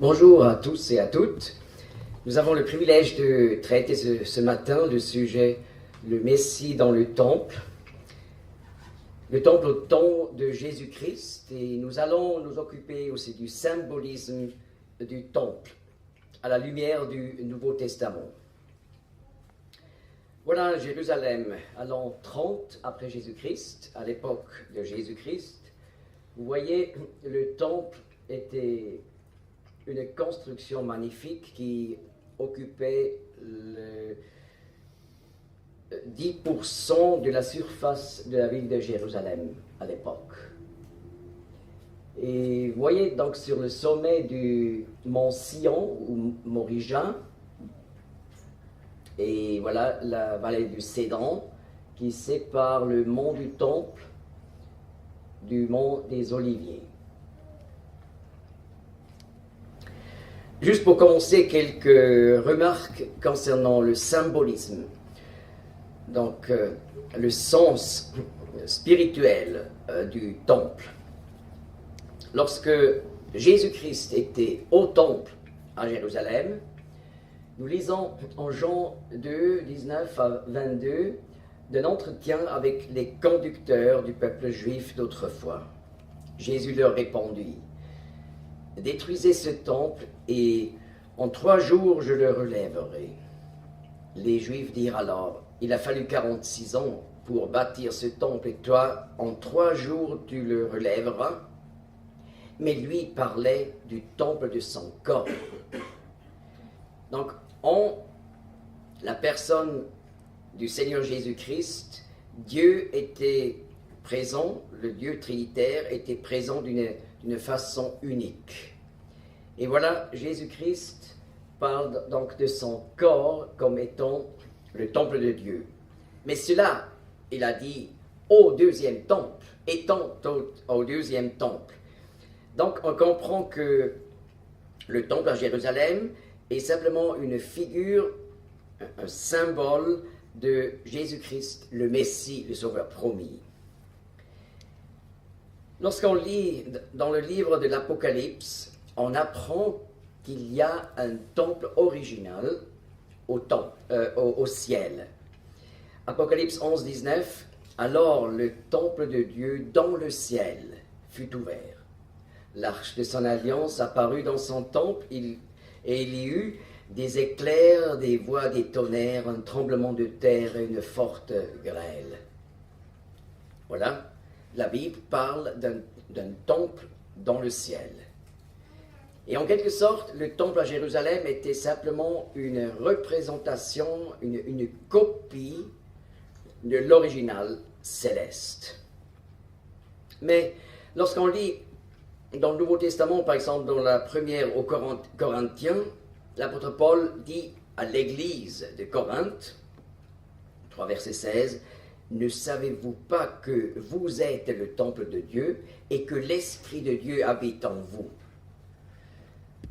Bonjour à tous et à toutes. Nous avons le privilège de traiter ce matin le sujet le Messie dans le temple au temps de Jésus-Christ, et nous allons nous occuper aussi du symbolisme du temple à la lumière du Nouveau Testament. Voilà Jérusalem à l'an 30 après Jésus-Christ, à l'époque de Jésus-Christ. Vous voyez, le temple était une construction magnifique qui occupait le 10% de la surface de la ville de Jérusalem à l'époque. Et vous voyez donc sur le sommet du mont Sion ou Morijan, et voilà la vallée du Cédron qui sépare le mont du Temple du mont des Oliviers. Juste pour commencer, quelques remarques concernant le symbolisme. Donc, le sens spirituel du temple. Lorsque Jésus-Christ était au temple à Jérusalem, nous lisons en Jean 2, 19 à 22 d'un entretien avec les conducteurs du peuple juif d'autrefois. Jésus leur répondit: « Détruisez ce temple et en 3 jours je le relèverai. » Les Juifs dirent alors: « Il a fallu 46 ans pour bâtir ce temple et toi, en 3 jours tu le relèveras. » Mais lui parlait du temple de son corps. Donc, en la personne du Seigneur Jésus-Christ, Dieu était présent, le Dieu trinitaire était présent d'une façon unique. Et voilà, Jésus-Christ parle donc de son corps comme étant le temple de Dieu. Mais cela, il a dit au 2e temple, étant au 2e temple. Donc on comprend que le temple à Jérusalem est simplement une figure, un symbole de Jésus-Christ, le Messie, le Sauveur promis. Lorsqu'on lit dans le livre de l'Apocalypse, on apprend qu'il y a un temple original au ciel. Apocalypse 11, 19, « Alors le temple de Dieu dans le ciel fut ouvert. L'arche de son alliance apparut dans son temple, et il y eut des éclairs, des voix, des tonnerres, un tremblement de terre et une forte grêle. » Voilà, la Bible parle d'un temple dans le ciel. Et en quelque sorte, le temple à Jérusalem était simplement une représentation, une copie de l'original céleste. Mais lorsqu'on lit dans le Nouveau Testament, par exemple dans la première aux Corinthiens, l'apôtre Paul dit à l'église de Corinthe, 3 verset 16, « Ne savez-vous pas que vous êtes le temple de Dieu et que l'Esprit de Dieu habite en vous ?»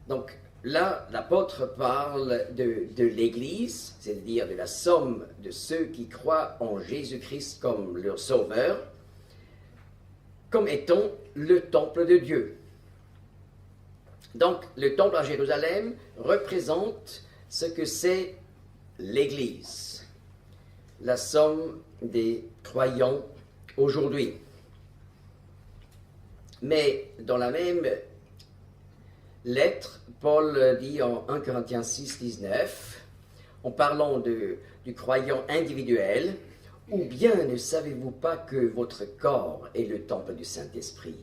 Donc là, l'apôtre parle de l'Église, c'est-à-dire de la somme de ceux qui croient en Jésus-Christ comme leur sauveur, comme étant le temple de Dieu. Donc le temple à Jérusalem représente ce que c'est l'Église, la somme des croyants aujourd'hui. Mais dans la même lettre, Paul dit en 1 Corinthiens 6, 19, en parlant du croyant individuel, « Ou bien ne savez-vous pas que votre corps est le temple du Saint-Esprit,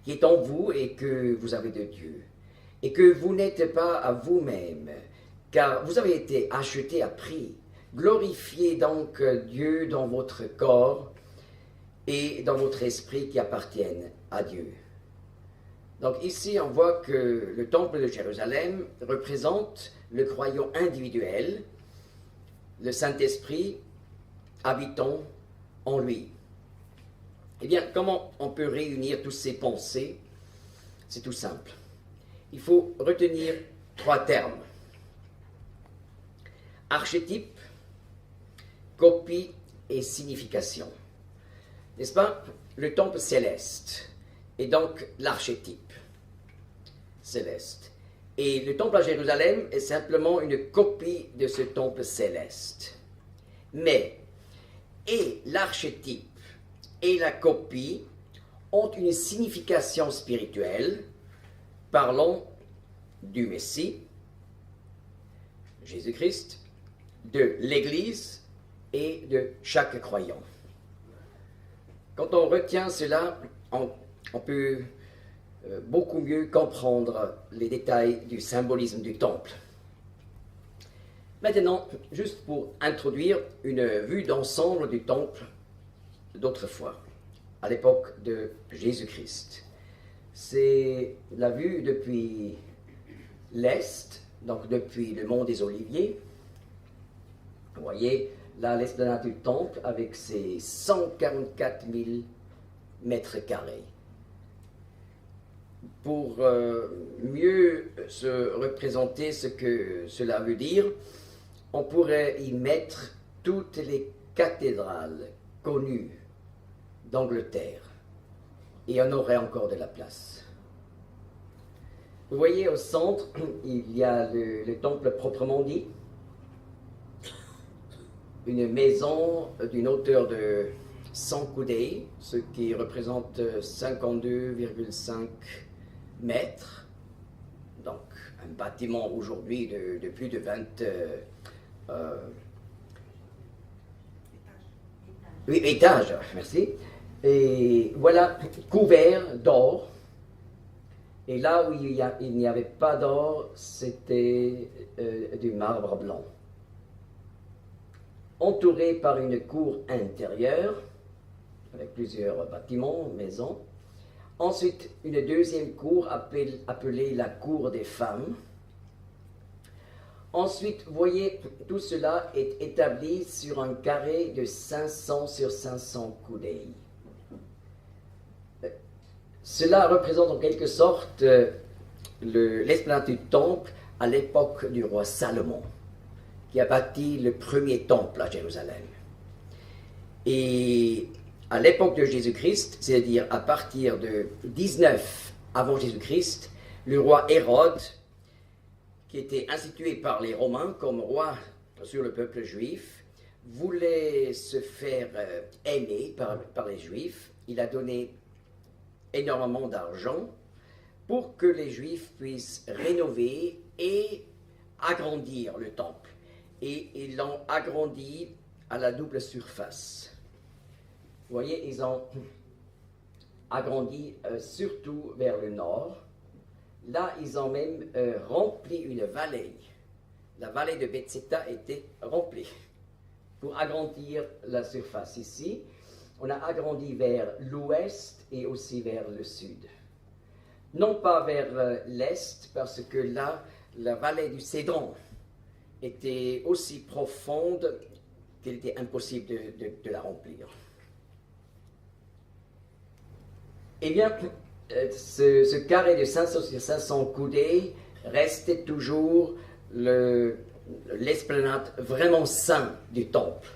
qui est en vous et que vous avez de Dieu, et que vous n'êtes pas à vous-même, car vous avez été achetés à prix. Glorifiez donc Dieu dans votre corps et dans votre esprit qui appartiennent à Dieu. » Donc ici, on voit que le temple de Jérusalem représente le croyant individuel, le Saint-Esprit habitant en lui. Eh bien, comment on peut réunir toutes ces pensées? C'est tout simple. Il faut retenir 3 termes. Archétype, copie et signification. N'est-ce pas? Le temple céleste est donc l'archétype céleste. Et le temple à Jérusalem est simplement une copie de ce temple céleste. Mais, et l'archétype et la copie ont une signification spirituelle, parlant du Messie, Jésus-Christ, de l'Église et de chaque croyant. Quand on retient cela, on peut beaucoup mieux comprendre les détails du symbolisme du temple. Maintenant, juste pour introduire une vue d'ensemble du temple d'autrefois, à l'époque de Jésus-Christ. C'est la vue depuis l'Est, donc depuis le mont des Oliviers. Vous voyez là l'esplanade du temple avec ses 144 000 mètres carrés. Pour mieux se représenter ce que cela veut dire, on pourrait y mettre toutes les cathédrales connues d'Angleterre, et on aurait encore de la place. Vous voyez au centre, il y a le temple proprement dit, une maison d'une hauteur de 100 coudées, ce qui représente 52,5 mètres, donc un bâtiment aujourd'hui de plus de 20 étages, merci. Et voilà, couvert d'or. Et là où il n'y avait pas d'or, c'était du marbre blanc. Entouré par une cour intérieure, avec plusieurs bâtiments, maisons. Ensuite, une deuxième cour appelée la cour des femmes. Ensuite, vous voyez, tout cela est établi sur un carré de 500 sur 500 coudées. Cela représente en quelque sorte l'esplanade du temple à l'époque du roi Salomon, qui a bâti le premier temple à Jérusalem. Et à l'époque de Jésus-Christ, c'est-à-dire à partir de 19 avant Jésus-Christ, le roi Hérode, qui était institué par les Romains comme roi sur le peuple juif, voulait se faire aimer par les Juifs. Il a donné énormément d'argent pour que les Juifs puissent rénover et agrandir le temple. Et ils l'ont agrandi à la double surface. Vous voyez, ils ont agrandi surtout vers le nord. Là, ils ont même rempli une vallée. La vallée de Bethséda était remplie pour agrandir la surface. Ici, on a agrandi vers l'ouest et aussi vers le sud. Non pas vers l'est, parce que là, la vallée du Cédron était aussi profonde qu'il était impossible de la remplir. Eh bien, ce carré de 500 sur 500 coudées restait toujours l'esplanade vraiment sainte du temple.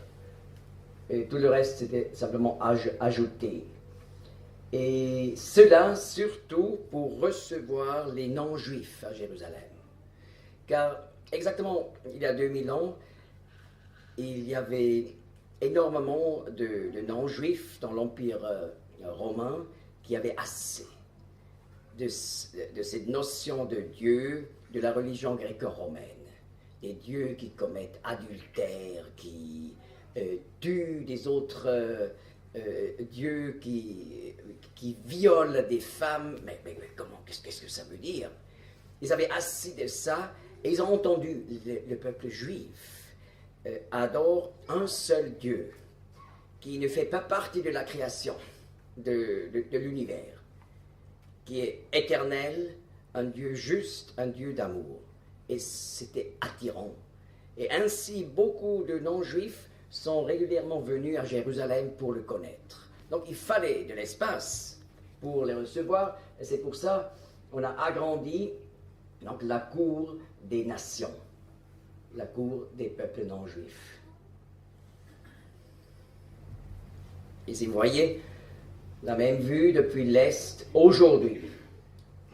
Et tout le reste, c'était simplement ajouté. Et cela surtout pour recevoir les non-juifs à Jérusalem. Car exactement il y a 2000 ans, il y avait énormément de non-juifs dans l'Empire romain qui avaient assez de cette notion de Dieu, de la religion gréco-romaine. Des dieux qui commettent adultère, qui tuent des autres dieux, qui violent des femmes. Mais comment, qu'est-ce que ça veut dire? Ils avaient assez de ça, et ils ont entendu le peuple juif adore un seul Dieu, qui ne fait pas partie de la création de l'univers, qui est éternel, un Dieu juste, un Dieu d'amour. Et c'était attirant. Et ainsi, beaucoup de non-juifs sont régulièrement venus à Jérusalem pour le connaître. Donc il fallait de l'espace pour les recevoir, et c'est pour ça qu'on a agrandi donc, la cour des nations, la cour des peuples non-juifs. Ici, vous voyez la même vue depuis l'Est aujourd'hui.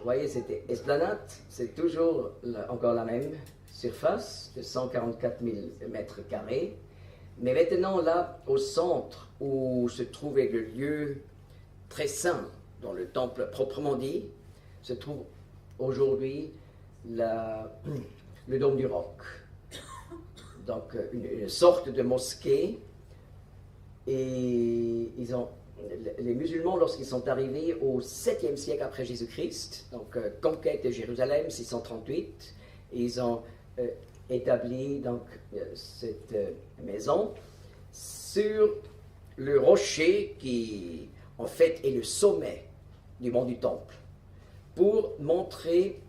voyez, c'était esplanade, c'est toujours encore la même surface de 144 000 mètres carrés. Mais maintenant, là, au centre, où se trouvait le lieu très saint, dans le temple proprement dit, se trouve aujourd'hui le Dôme du Roc. Donc, une sorte de mosquée. Et les musulmans, lorsqu'ils sont arrivés au 7e siècle après Jésus-Christ, donc conquête de Jérusalem, 638, ils ont établi donc cette maison sur le rocher qui, en fait, est le sommet du mont du Temple, pour montrer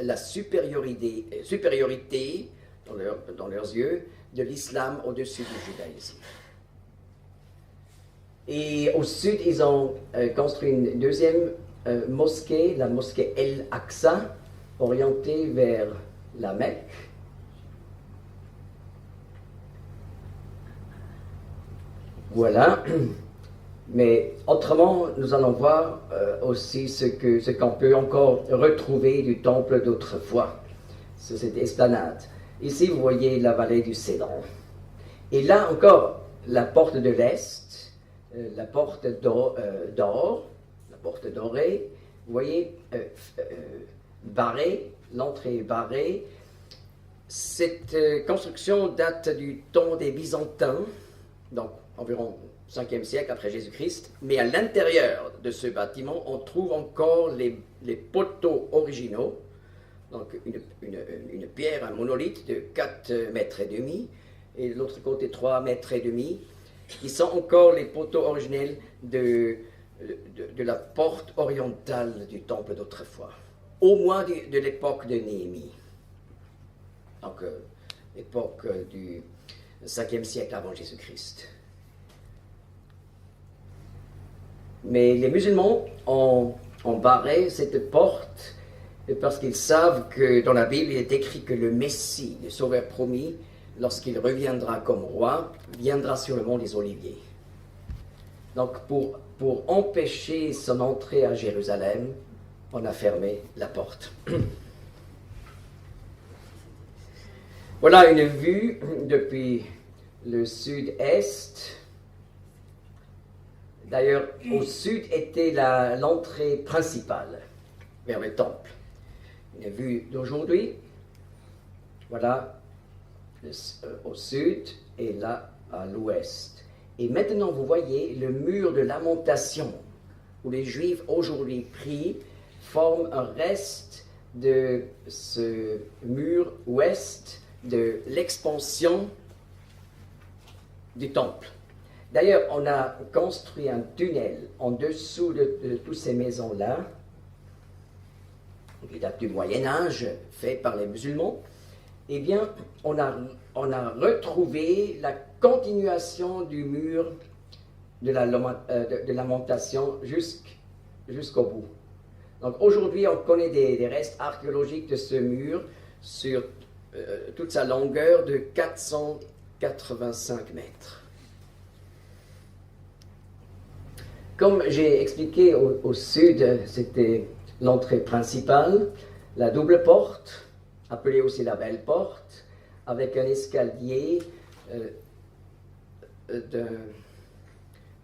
la supériorité dans leurs yeux de l'islam au-dessus du judaïsme. Et au sud, ils ont construit une deuxième mosquée, la mosquée El-Aqsa, orientée vers la Mecque. Voilà. Mais autrement, nous allons voir aussi ce qu'on peut encore retrouver du temple d'autrefois, sur cette esplanade. Ici, vous voyez la vallée du Cédron. Et là encore, la porte de l'Est, la porte d'or, la porte dorée, vous voyez, barrée, l'entrée est barrée. Cette construction date du temps des Byzantins, donc environ 5e siècle après Jésus-Christ, mais à l'intérieur de ce bâtiment, on trouve encore les poteaux originaux, donc une pierre, un monolithe de 4 mètres et demi, et de l'autre côté 3 mètres et demi, qui sont encore les poteaux originels de la porte orientale du temple d'autrefois, au moins de l'époque de Néhémie, donc l'époque du 5e siècle avant Jésus-Christ. Mais les musulmans ont barré cette porte parce qu'ils savent que dans la Bible, il est écrit que le Messie, le Sauveur promis, lorsqu'il reviendra comme roi, viendra sur le mont des Oliviers. Donc pour empêcher son entrée à Jérusalem, on a fermé la porte. Voilà une vue depuis le sud-est. D'ailleurs, au sud était l'entrée principale vers le temple. Une vue d'aujourd'hui, voilà, au sud et là à l'ouest. Et maintenant, vous voyez le mur de lamentation, où les Juifs aujourd'hui prient, forment un reste de ce mur ouest de l'expansion du temple. D'ailleurs, on a construit un tunnel en dessous de toutes ces maisons-là, qui date du Moyen-Âge, fait par les musulmans. Eh bien, on a retrouvé la continuation du mur de lamentation jusqu'au bout. Donc aujourd'hui, on connaît des restes archéologiques de ce mur sur toute sa longueur de 485 mètres. Comme j'ai expliqué au sud, c'était l'entrée principale, la double porte, appelée aussi la belle porte, avec un escalier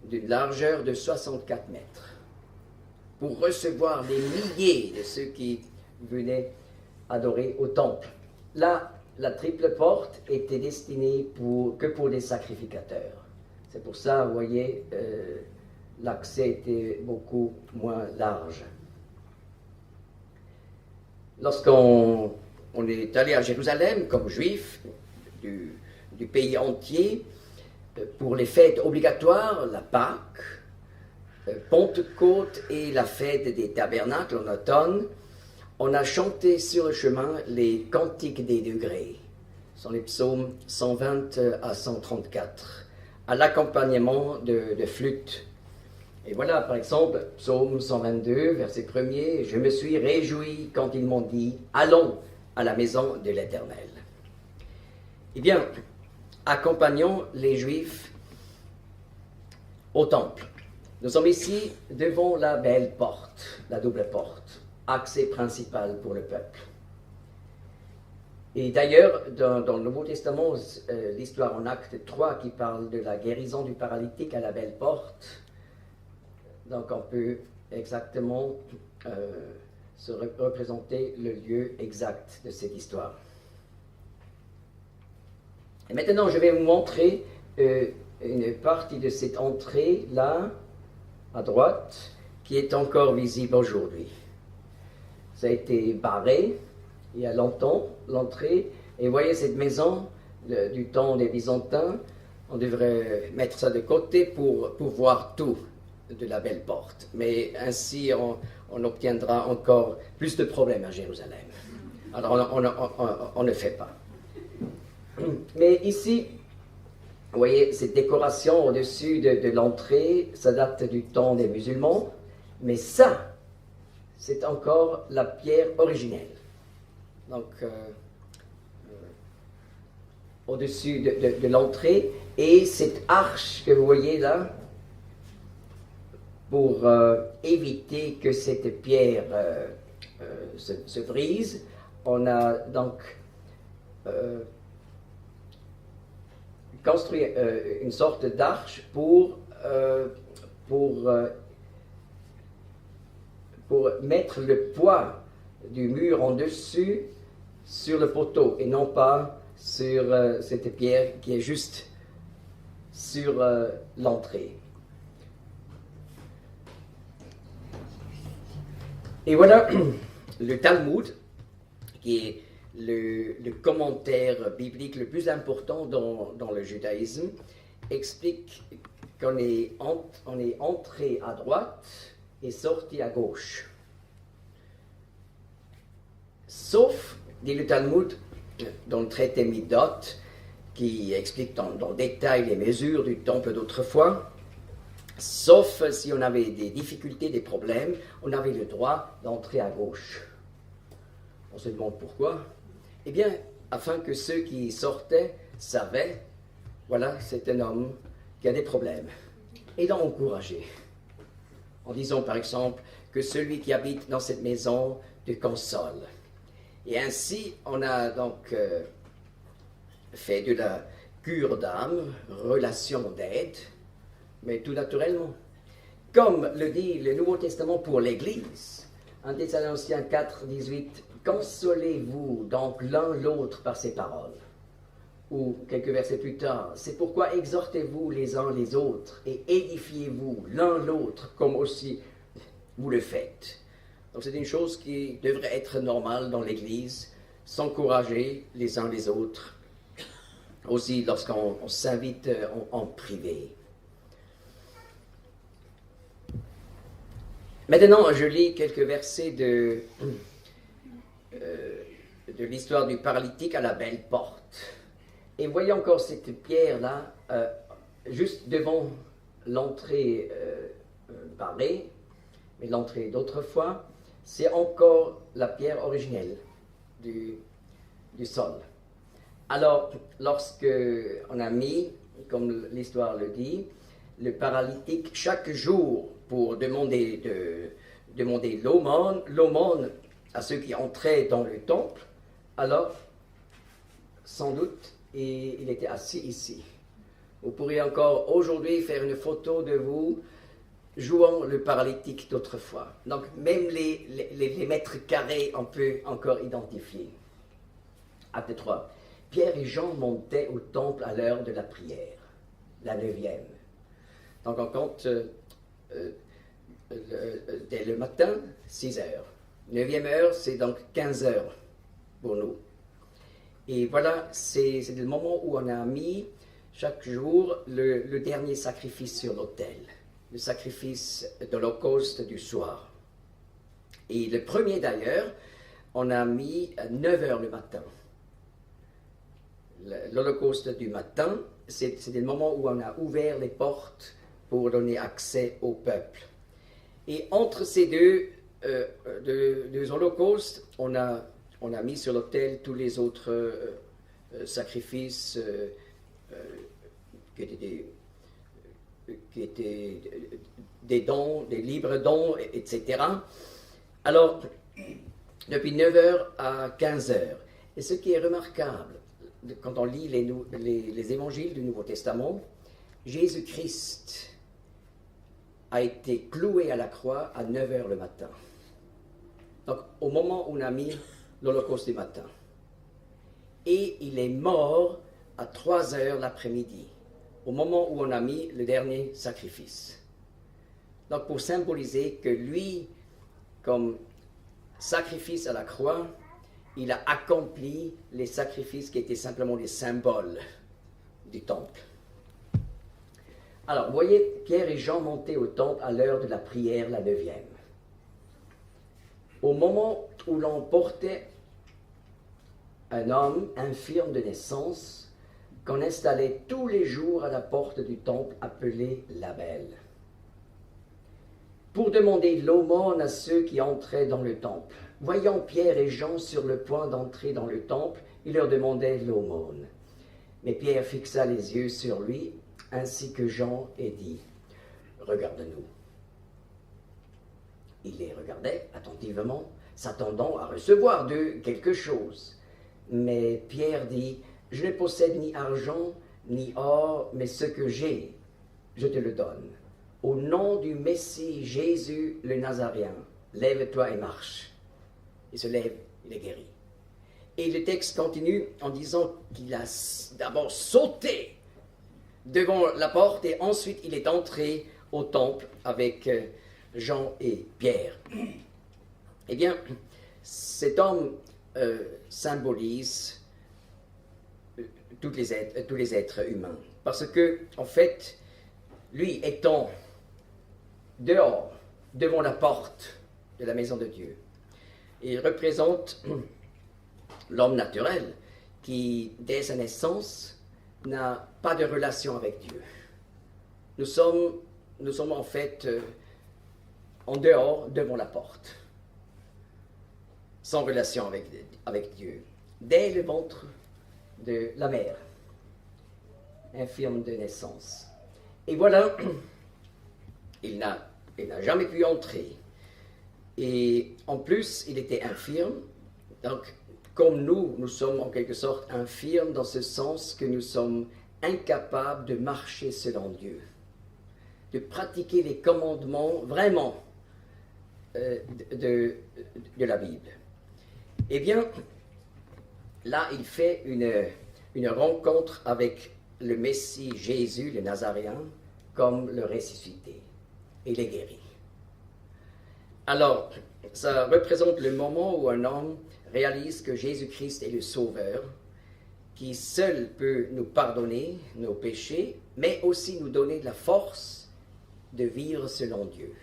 d'une largeur de 64 mètres, pour recevoir des milliers de ceux qui venaient adorer au temple. Là, la triple porte était destinée que pour des sacrificateurs. C'est pour ça, vous voyez, l'accès était beaucoup moins large. Lorsqu'on est allé à Jérusalem comme juif du pays entier, pour les fêtes obligatoires, la Pâque, Pentecôte et la fête des tabernacles en automne, on a chanté sur le chemin les cantiques des degrés. Ce sont les psaumes 120 à 134, à l'accompagnement de flûtes. Et voilà, par exemple, psaume 122, verset 1er, « Je me suis réjoui quand ils m'ont dit, allons à la maison de l'Éternel. » Eh bien, accompagnons les Juifs au temple. Nous sommes ici devant la belle porte, la double porte, accès principal pour le peuple. Et d'ailleurs, dans le Nouveau Testament, l'histoire en Acte 3 qui parle de la guérison du paralytique à la belle porte, donc on peut exactement se représenter le lieu exact de cette histoire. Et maintenant, je vais vous montrer une partie de cette entrée là, à droite, qui est encore visible aujourd'hui. Ça a été barré il y a longtemps, l'entrée, et voyez cette maison du temps des Byzantins, on devrait mettre ça de côté pour voir tout de la belle porte. Mais ainsi, on obtiendra encore plus de problèmes à Jérusalem. Alors, on ne fait pas. Mais ici, vous voyez, cette décoration au-dessus de l'entrée, ça date du temps des musulmans, mais ça, c'est encore la pierre originelle. Donc, au-dessus de l'entrée, et cette arche que vous voyez là, pour éviter que cette pierre se brise, on a donc construit une sorte d'arche pour mettre le poids du mur en dessus sur le poteau et non pas sur cette pierre qui est juste sur l'entrée. Et voilà le Talmud, qui est le commentaire biblique le plus important dans le judaïsme, explique qu'on est entré à droite et sorti à gauche. Sauf, dit le Talmud, dans le traité Midot, qui explique dans le détail les mesures du temple d'autrefois, sauf si on avait des difficultés, des problèmes, on avait le droit d'entrer à gauche. On se demande pourquoi. Eh bien, afin que ceux qui sortaient savaient, voilà, c'est un homme qui a des problèmes. Et l'encourager. En disant par exemple que celui qui habite dans cette maison te console. Et ainsi, on a donc fait de la cure d'âme, relation d'aide, mais tout naturellement. Comme le dit le Nouveau Testament pour l'Église, 1 Thessaloniciens 4, 18, consolez-vous donc l'un l'autre par ces paroles. Ou quelques versets plus tard, c'est pourquoi exhortez-vous les uns les autres et édifiez-vous l'un l'autre comme aussi vous le faites. Donc c'est une chose qui devrait être normale dans l'Église, s'encourager les uns les autres, aussi lorsqu'on s'invite en privé. Maintenant, je lis quelques versets de l'histoire du paralytique à la belle porte. Et voyez encore cette pierre-là, juste devant l'entrée barrée, mais l'entrée d'autrefois, c'est encore la pierre originelle du sol. Alors, lorsque on a mis, comme l'histoire le dit, le paralytique chaque jour pour demander l'aumône à ceux qui entraient dans le temple, alors, sans doute, il était assis ici. Vous pourriez encore aujourd'hui faire une photo de vous jouant le paralytique d'autrefois. Donc, même les mètres carrés, on peut encore identifier. Acte 3. Pierre et Jean montaient au temple à l'heure de la prière, la 9e. Donc, on compte dès le matin, 6 heures. 9e heure, c'est donc 15 heures pour nous. Et voilà, c'est le moment où on a mis chaque jour le dernier sacrifice sur l'autel, le sacrifice d'Holocauste du soir. Et le premier d'ailleurs, on a mis à 9 heures le matin. L'Holocauste du matin, c'est le moment où on a ouvert les portes pour donner accès au peuple. Et entre ces deux holocaustes, on a mis sur l'autel tous les autres sacrifices qui étaient qui étaient des dons, des libres dons, etc. Alors, depuis 9 heures à 15 heures. Et ce qui est remarquable, quand on lit les évangiles du Nouveau Testament, Jésus-Christ a été cloué à la croix à 9 heures le matin. Donc, au moment où on a mis l'Holocauste du matin. Et il est mort à 3 heures l'après-midi, au moment où on a mis le dernier sacrifice. Donc, pour symboliser que lui, comme sacrifice à la croix, il a accompli les sacrifices qui étaient simplement des symboles du temple. Alors, vous voyez, Pierre et Jean montaient au temple à l'heure de la prière, la 9e. Au moment où l'on portait un homme infirme de naissance, qu'on installait tous les jours à la porte du temple appelé la Belle, pour demander l'aumône à ceux qui entraient dans le temple. Voyant Pierre et Jean sur le point d'entrer dans le temple, il leur demandait l'aumône. Mais Pierre fixa les yeux sur lui, ainsi que Jean, et dit « Regarde-nous ». Il les regardait attentivement, s'attendant à recevoir d'eux quelque chose. Mais Pierre dit « Je ne possède ni argent, ni or, mais ce que j'ai, je te le donne. Au nom du Messie Jésus le Nazaréen, lève-toi et marche. » Il se lève, il est guéri. Et le texte continue en disant qu'il a d'abord sauté devant la porte et ensuite il est entré au temple avec Jean et Pierre. Eh bien, cet homme symbolise tous les êtres humains. Parce que, en fait, lui étant dehors, devant la porte de la maison de Dieu, il représente l'homme naturel qui, dès sa naissance, n'a pas de relation avec Dieu. Nous sommes en fait en dehors, devant la porte, sans relation avec Dieu, dès le ventre de la mère, infirme de naissance. Et voilà, il n'a jamais pu entrer. Et en plus, il était infirme. Donc, comme nous sommes en quelque sorte infirmes dans ce sens que nous sommes incapables de marcher selon Dieu, de pratiquer les commandements vraiment de la Bible. Eh bien, là, il fait une rencontre avec le Messie Jésus, le Nazaréen, comme le ressuscité. Et il est guéri. Alors, ça représente le moment où un homme réalise que Jésus-Christ est le Sauveur, qui seul peut nous pardonner nos péchés, mais aussi nous donner de la force de vivre selon Dieu.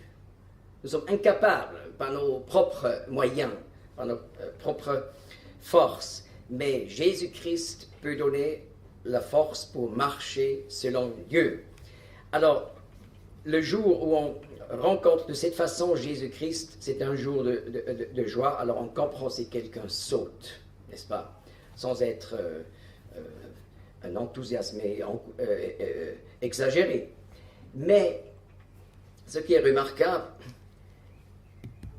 Nous sommes incapables, par nos propres moyens, par nos propres forces, mais Jésus-Christ peut donner la force pour marcher selon Dieu. Alors, le jour où on rencontre de cette façon Jésus-Christ, c'est un jour de joie. Alors on comprend si quelqu'un saute, n'est-ce pas, sans être un enthousiasme exagéré. Mais ce qui est remarquable,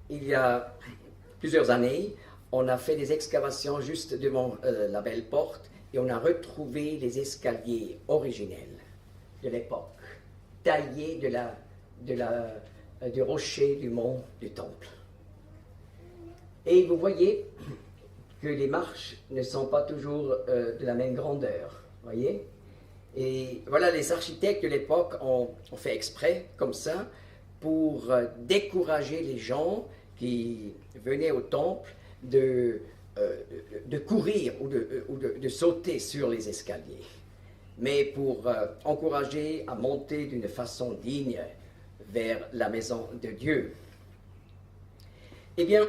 il y a plusieurs années, on a fait des excavations juste devant la belle porte et on a retrouvé les escaliers originels de l'époque, taillés du rocher du mont du temple. Et vous voyez que les marches ne sont pas toujours de la même grandeur, voyez. Et voilà, les architectes de l'époque ont fait exprès, comme ça, pour décourager les gens qui venaient au temple de courir ou de sauter sur les escaliers, mais pour encourager à monter d'une façon digne vers la maison de Dieu. Eh bien,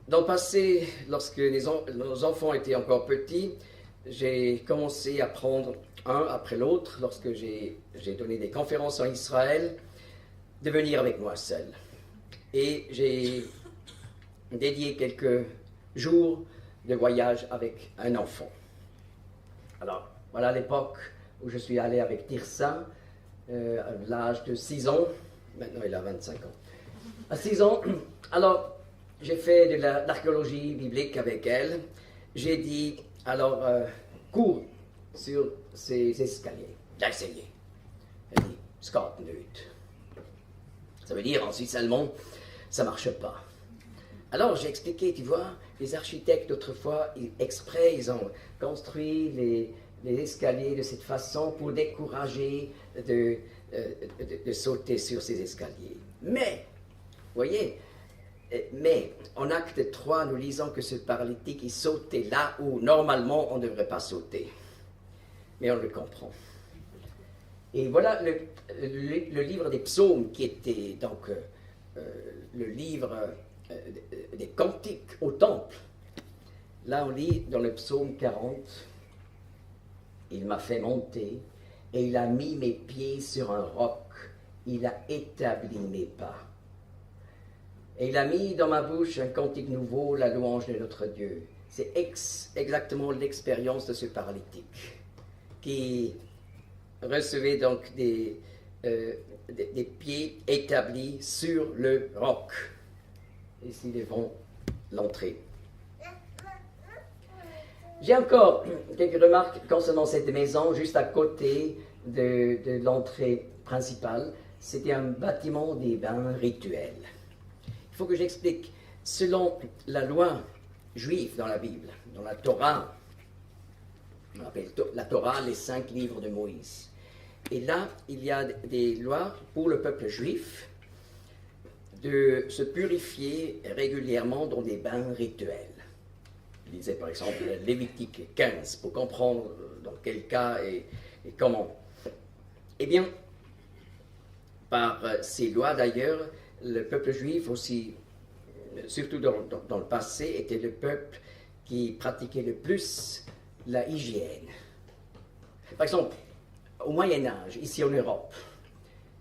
dans le passé, lorsque nos enfants étaient encore petits, j'ai commencé à prendre un après l'autre, lorsque j'ai donné des conférences en Israël, de venir avec moi seul. Et j'ai dédié quelques jours de voyage avec un enfant. Alors, voilà l'époque où je suis allé avec Tirsa à l'âge de 6 ans. Maintenant, il a 25 ans. À 6 ans, alors, j'ai fait de l'archéologie biblique avec elle. J'ai dit, alors, cours sur ces escaliers. J'ai essayé. Elle dit, Scott Newt. Ça veut dire, en suisse allemand, ça ne marche pas. Alors, j'ai expliqué, tu vois, les architectes d'autrefois, ils ont construit les escaliers de cette façon pour décourager de sauter sur ces escaliers. Mais, voyez, mais en acte 3, nous lisons que ce paralytique, il sautait là où normalement on ne devrait pas sauter. Mais on le comprend. Et voilà le livre des psaumes qui était donc le livre des cantiques au temple. Là, on lit dans le psaume 40, « Il m'a fait monter et il a mis mes pieds sur un roc, il a établi mes pas. Et il a mis dans ma bouche un cantique nouveau, la louange de notre Dieu. » C'est exactement l'expérience de ce paralytique qui recevait donc des pieds établis sur le roc. Ici devant l'entrée. J'ai encore quelques remarques concernant cette maison, juste à côté de l'entrée principale. C'était un bâtiment des bains rituels. Il faut que j'explique. Selon la loi juive dans la Bible, dans la Torah, on appelle la Torah les 5 livres de Moïse. Et là, il y a des lois pour le peuple juif de se purifier régulièrement dans des bains rituels. Je lisais par exemple Lévitique 15 pour comprendre dans quel cas et comment. Eh bien, par ces lois d'ailleurs, le peuple juif aussi, surtout dans le passé, était le peuple qui pratiquait le plus la hygiène. Par exemple, au Moyen-Âge, ici en Europe,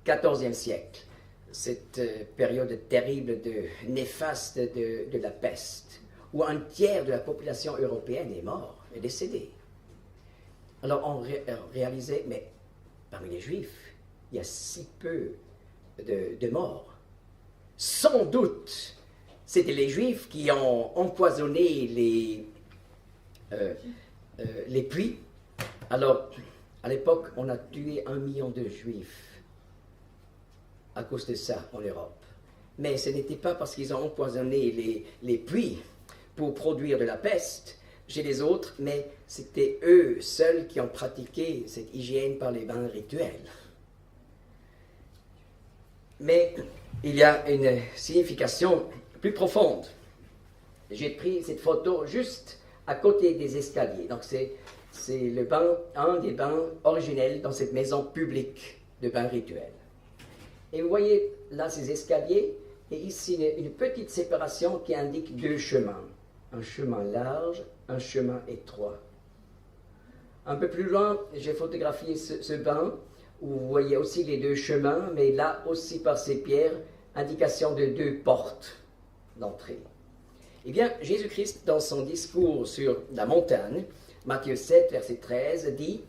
14e siècle, cette période terrible néfaste de la peste, où un tiers de la population européenne est mort, est décédé. Alors on réalisait, mais parmi les Juifs, il y a si peu de morts. Sans doute, c'était les Juifs qui ont empoisonné les puits. Alors, à l'époque, on a tué 1 million de Juifs à cause de ça en Europe. Mais ce n'était pas parce qu'ils ont empoisonné les puits pour produire de la peste chez les autres, mais c'était eux seuls qui ont pratiqué cette hygiène par les bains rituels. Mais il y a une signification plus profonde. J'ai pris cette photo juste à côté des escaliers. Donc c'est le bain, un des bains originels dans cette maison publique de bains rituels. Et vous voyez là ces escaliers, et ici une petite séparation qui indique 2 chemins. Un chemin large, un chemin étroit. Un peu plus loin, j'ai photographié ce bain, où vous voyez aussi les 2 chemins, mais là aussi par ces pierres, indication de 2 portes d'entrée. Eh bien, Jésus-Christ, dans son discours sur la montagne, Matthieu 7, verset 13, dit,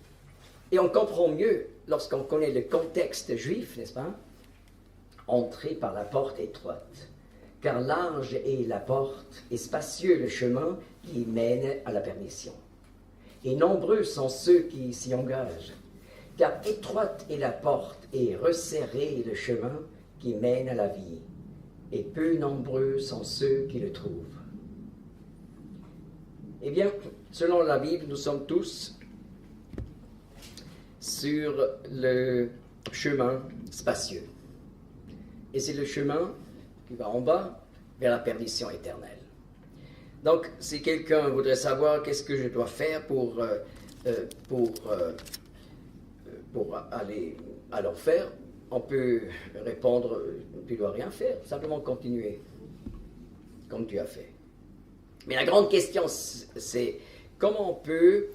et on comprend mieux lorsqu'on connaît le contexte juif, n'est-ce pas? Entrez par la porte étroite, car large est la porte et spacieux le chemin qui mène à la perdition. Et nombreux sont ceux qui s'y engagent, car étroite est la porte et resserré le chemin qui mène à la vie, et peu nombreux sont ceux qui le trouvent. Eh bien, selon la Bible, nous sommes tous sur le chemin spacieux. Et c'est le chemin qui va en bas vers la perdition éternelle. Donc, si quelqu'un voudrait savoir qu'est-ce que je dois faire pour aller à l'enfer, on peut répondre, tu ne dois rien faire, simplement continuer comme tu as fait. Mais la grande question, c'est comment on peut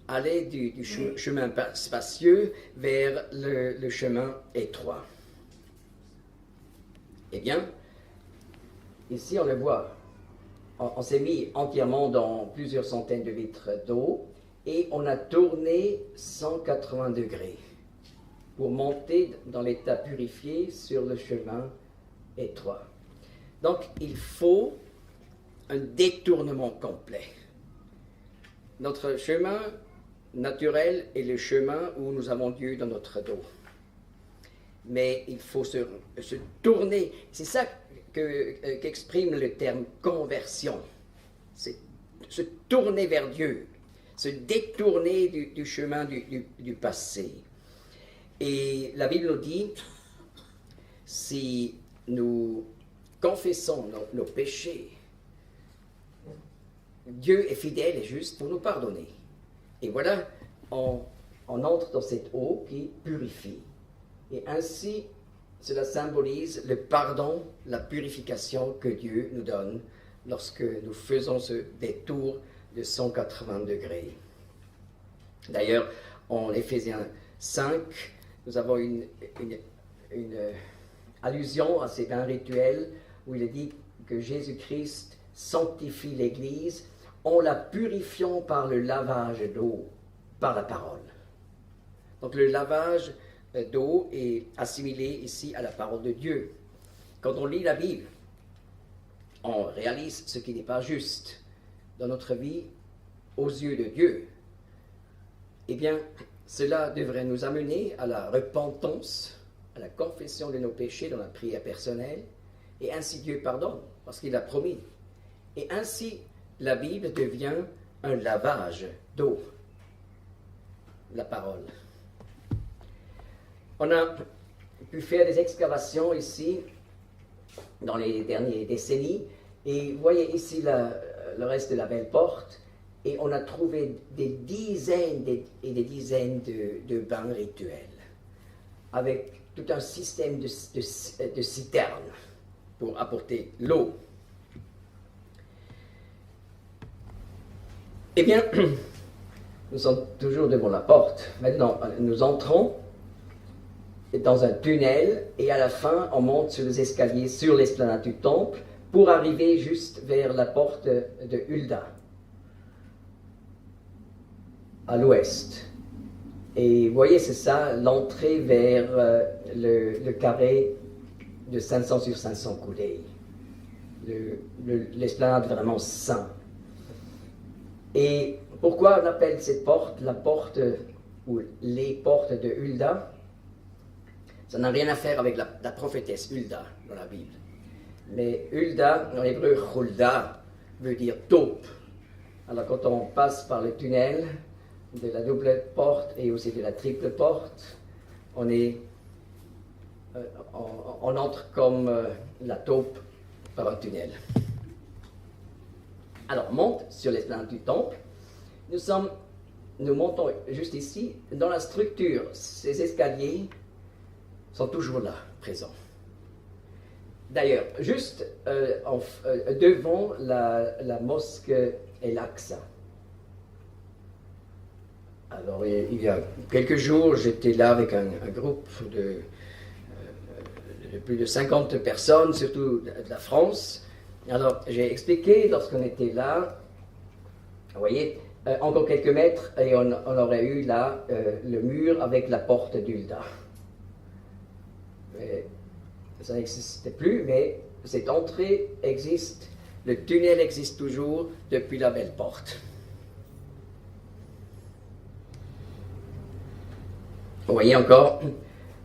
aller du chemin spacieux vers le chemin étroit. Eh bien, ici on le voit, on s'est mis entièrement dans plusieurs centaines de litres d'eau, et on a tourné 180 degrés pour monter dans l'état purifié sur le chemin étroit. Donc il faut un détournement complet. Notre chemin naturel est le chemin où nous avons Dieu dans notre dos. Mais il faut se tourner. C'est ça qu'exprime le terme conversion. C'est se tourner vers Dieu, se détourner du chemin du passé. Et la Bible nous dit, si nous confessons nos péchés, Dieu est fidèle et juste pour nous pardonner. Et voilà, on entre dans cette eau qui purifie. Et ainsi, cela symbolise le pardon, la purification que Dieu nous donne lorsque nous faisons ce détour de 180 degrés. D'ailleurs, en Éphésiens 5, nous avons une allusion à ces bains rituels où il est dit que Jésus-Christ sanctifie l'Église en la purifiant par le lavage d'eau, par la parole. Donc le lavage d'eau est assimilé ici à la parole de Dieu. Quand on lit la Bible, on réalise ce qui n'est pas juste dans notre vie aux yeux de Dieu. Eh bien, cela devrait nous amener à la repentance, à la confession de nos péchés dans la prière personnelle, et ainsi Dieu pardonne, parce qu'il a promis. Et ainsi, la Bible devient un lavage d'eau, la parole. On a pu faire des excavations ici dans les dernières décennies, et vous voyez ici le reste de la belle porte, et on a trouvé des dizaines et des dizaines de bains rituels, avec tout un système de citernes pour apporter l'eau. Eh bien, nous sommes toujours devant la porte. Maintenant, nous entrons dans un tunnel et à la fin, on monte sur les escaliers sur l'esplanade du temple pour arriver juste vers la porte de Hulda, à l'ouest. Et vous voyez, c'est ça, l'entrée vers le carré de 500 sur 500 coudées. L'esplanade vraiment saint. Et pourquoi on appelle cette porte la porte ou les portes de Hulda? Ça n'a rien à faire avec la prophétesse Hulda dans la Bible. Mais Hulda, en hébreu, Hulda, veut dire taupe. Alors quand on passe par le tunnel de la double porte et aussi de la triple porte, on entre comme la taupe par un tunnel. Alors on monte sur l'esplanade du temple. Nous montons juste ici. Dans la structure, ces escaliers sont toujours là, présents. D'ailleurs, juste devant la mosquée El-Aqsa. Alors, il y a quelques jours, j'étais là avec un groupe de plus de 50 personnes, surtout de la France. Alors, j'ai expliqué, lorsqu'on était là, vous voyez, encore quelques mètres, et on aurait eu là le mur avec la porte d'Hulda. Ça n'existait plus, mais cette entrée existe, le tunnel existe toujours depuis la belle porte. Vous voyez encore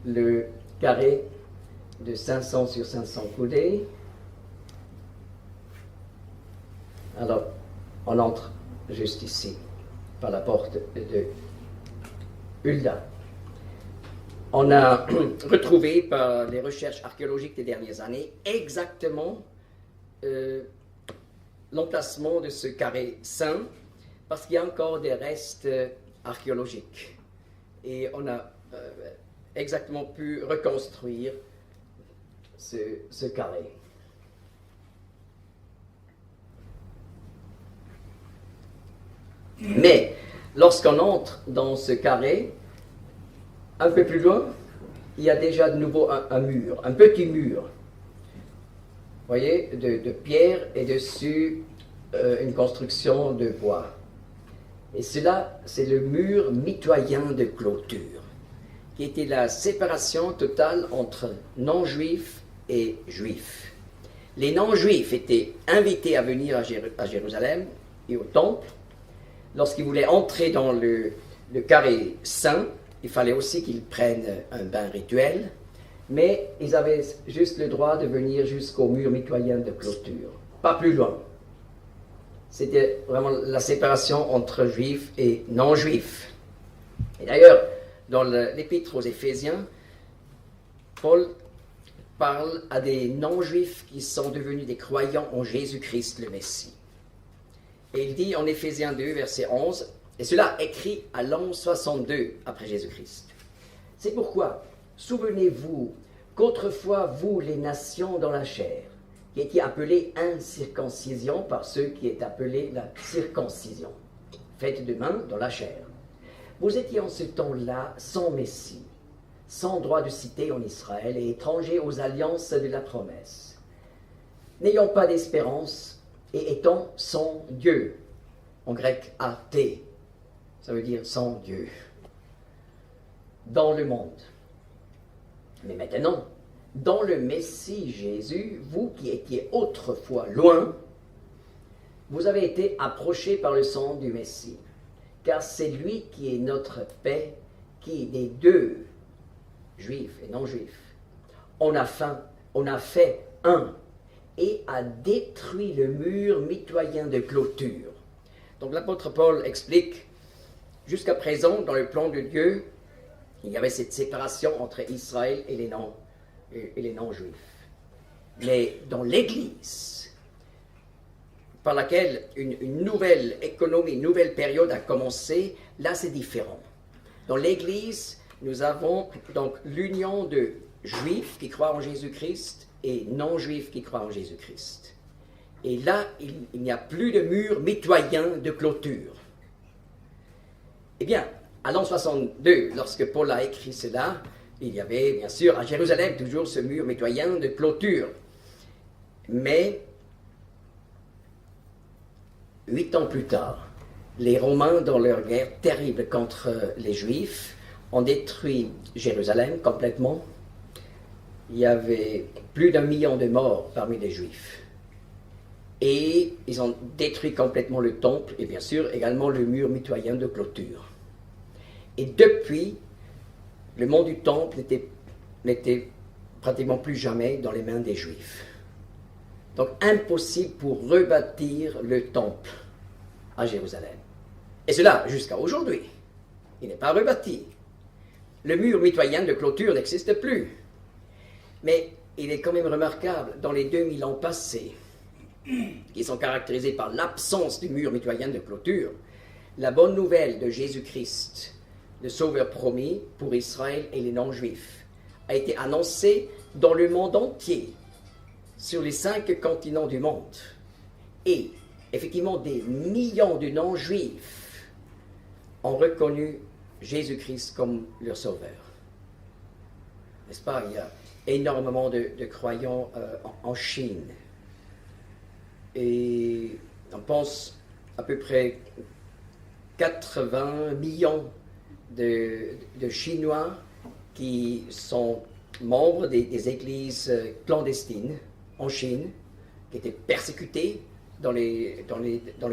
le carré de 500 sur 500 coudées. Alors, on entre juste ici, par la porte de Hulda. On a retrouvé par les recherches archéologiques des dernières années exactement l'emplacement de ce carré saint, parce qu'il y a encore des restes archéologiques. Et on a exactement pu reconstruire ce carré. Mais lorsqu'on entre dans ce carré, un peu plus loin, il y a déjà de nouveau un mur, un petit mur. Vous voyez, de pierre et dessus une construction de bois. Et cela, c'est le mur mitoyen de clôture, qui était la séparation totale entre non-juifs et juifs. Les non-juifs étaient invités à venir à Jérusalem et au temple. Lorsqu'ils voulaient entrer dans le carré saint, il fallait aussi qu'ils prennent un bain rituel, mais ils avaient juste le droit de venir jusqu'au mur mitoyen de clôture, pas plus loin. C'était vraiment la séparation entre juifs et non-juifs. Et d'ailleurs, dans l'épître aux Éphésiens, Paul parle à des non-juifs qui sont devenus des croyants en Jésus-Christ le Messie. Et il dit en Éphésiens 2, verset 11, et cela écrit à l'an 62 après Jésus-Christ. C'est pourquoi, souvenez-vous qu'autrefois vous, les nations dans la chair, qui étiez appelées incirconcision par ceux qui est appelée la circoncision, faite de main dans la chair. Vous étiez en ce temps-là sans Messie, sans droit de cité en Israël et étrangers aux alliances de la promesse, n'ayant pas d'espérance et étant sans Dieu, en grec athée, ça veut dire sans Dieu, dans le monde. Mais maintenant, dans le Messie Jésus, vous qui étiez autrefois loin, vous avez été approchés par le sang du Messie, car c'est lui qui est notre paix, qui des deux, juifs et non-juifs, on a fait un et a détruit le mur mitoyen de clôture. Donc l'apôtre Paul explique, jusqu'à présent, dans le plan de Dieu, il y avait cette séparation entre Israël et les non-juifs. Mais dans l'Église, par laquelle une nouvelle économie, une nouvelle période a commencé, là c'est différent. Dans l'Église, nous avons donc l'union de juifs qui croient en Jésus-Christ et non-juifs qui croient en Jésus-Christ. Et là, il n'y a plus de mur mitoyen de clôture. Eh bien, à l'an 62, lorsque Paul a écrit cela, il y avait bien sûr à Jérusalem toujours ce mur mitoyen de clôture. Mais 8 ans plus tard, les Romains, dans leur guerre terrible contre les Juifs, ont détruit Jérusalem complètement. Il y avait plus d'1 million de morts parmi les Juifs. Et ils ont détruit complètement le temple et bien sûr également le mur mitoyen de clôture. Et depuis, le mont du temple n'était pratiquement plus jamais dans les mains des Juifs. Donc impossible pour rebâtir le temple à Jérusalem. Et cela jusqu'à aujourd'hui. Il n'est pas rebâti. Le mur mitoyen de clôture n'existe plus. Mais il est quand même remarquable, dans les 2000 ans passés, qui sont caractérisés par l'absence du mur mitoyen de clôture, la bonne nouvelle de Jésus-Christ, le Sauveur promis pour Israël et les non-juifs, a été annoncée dans le monde entier, sur les 5 continents du monde. Et effectivement, des millions de non-juifs ont reconnu Jésus-Christ comme leur Sauveur. N'est-ce pas? Il y a énormément de croyants en Chine. Et on pense à peu près 80 millions de Chinois qui sont membres des églises clandestines en Chine, qui étaient persécutés dans les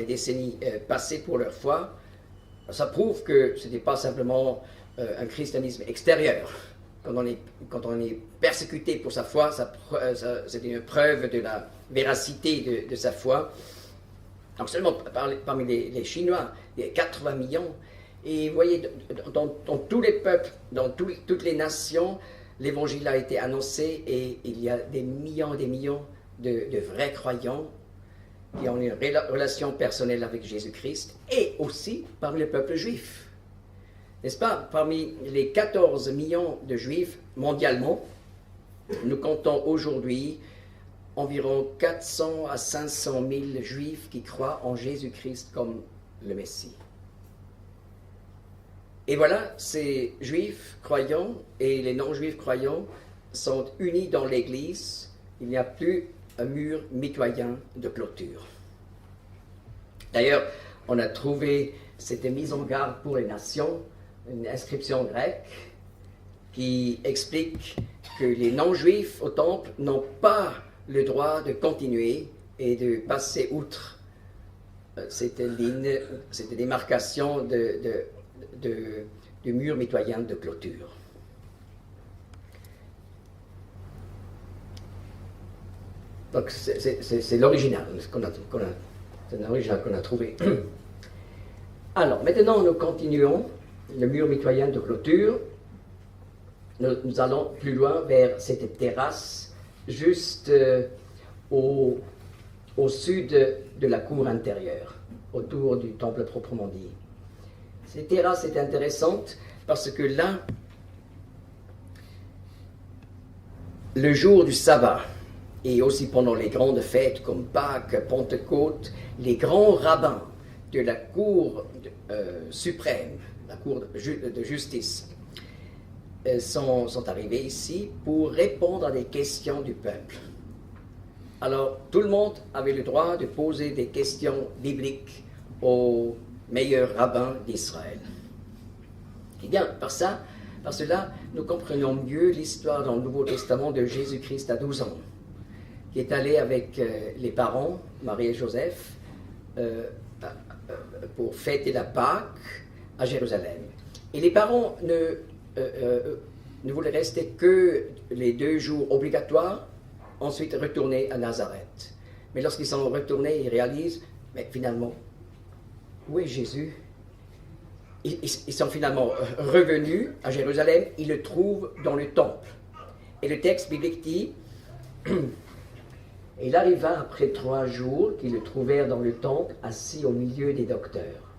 décennies passées pour leur foi. Ça prouve que ce n'était pas simplement un christianisme extérieur. Quand on est persécuté pour sa foi, c'est une preuve de la véracité de sa foi. Donc seulement parmi les Chinois, il y a 80 millions. Et vous voyez, dans tous les peuples, dans toutes les nations, l'évangile a été annoncé et il y a des millions et des millions de vrais croyants qui ont une relation personnelle avec Jésus-Christ et aussi parmi le peuple juif. N'est-ce pas? Parmi les 14 millions de juifs mondialement, nous comptons aujourd'hui environ 400 à 500 000 juifs qui croient en Jésus-Christ comme le Messie. Et voilà, ces juifs croyants et les non-juifs croyants sont unis dans l'Église. Il n'y a plus un mur mitoyen de clôture. D'ailleurs, on a trouvé c'était mise en garde pour les nations, une inscription grecque qui explique que les non-juifs au temple n'ont pas le droit de continuer et de passer outre cette ligne, cette démarcation du mur mitoyen de clôture. Donc c'est l'original c'est l'original qu'on a trouvé. Alors maintenant nous continuons le mur mitoyen de clôture. Nous allons plus loin vers cette terrasse juste au sud de la cour intérieure, autour du temple proprement dit. Cette terrasse est intéressante parce que là, le jour du sabbat, et aussi pendant les grandes fêtes comme Pâques, Pentecôte, les grands rabbins de la cour suprême, la cour de justice, sont arrivés ici pour répondre à des questions du peuple. Alors, tout le monde avait le droit de poser des questions bibliques aux meilleurs rabbins d'Israël. Et bien, par cela, nous comprenons mieux l'histoire dans le Nouveau Testament de Jésus-Christ à 12 ans, qui est allé avec les parents, Marie et Joseph, pour fêter la Pâque à Jérusalem. Et les parents ne voulaient rester que les 2 jours obligatoires, ensuite retourner à Nazareth. Mais lorsqu'ils sont retournés, ils réalisent, mais finalement, où est Jésus? Ils sont finalement revenus à Jérusalem, ils le trouvent dans le temple. Et le texte biblique dit, il arriva après 3 jours qu'ils le trouvèrent dans le temple, assis au milieu des docteurs,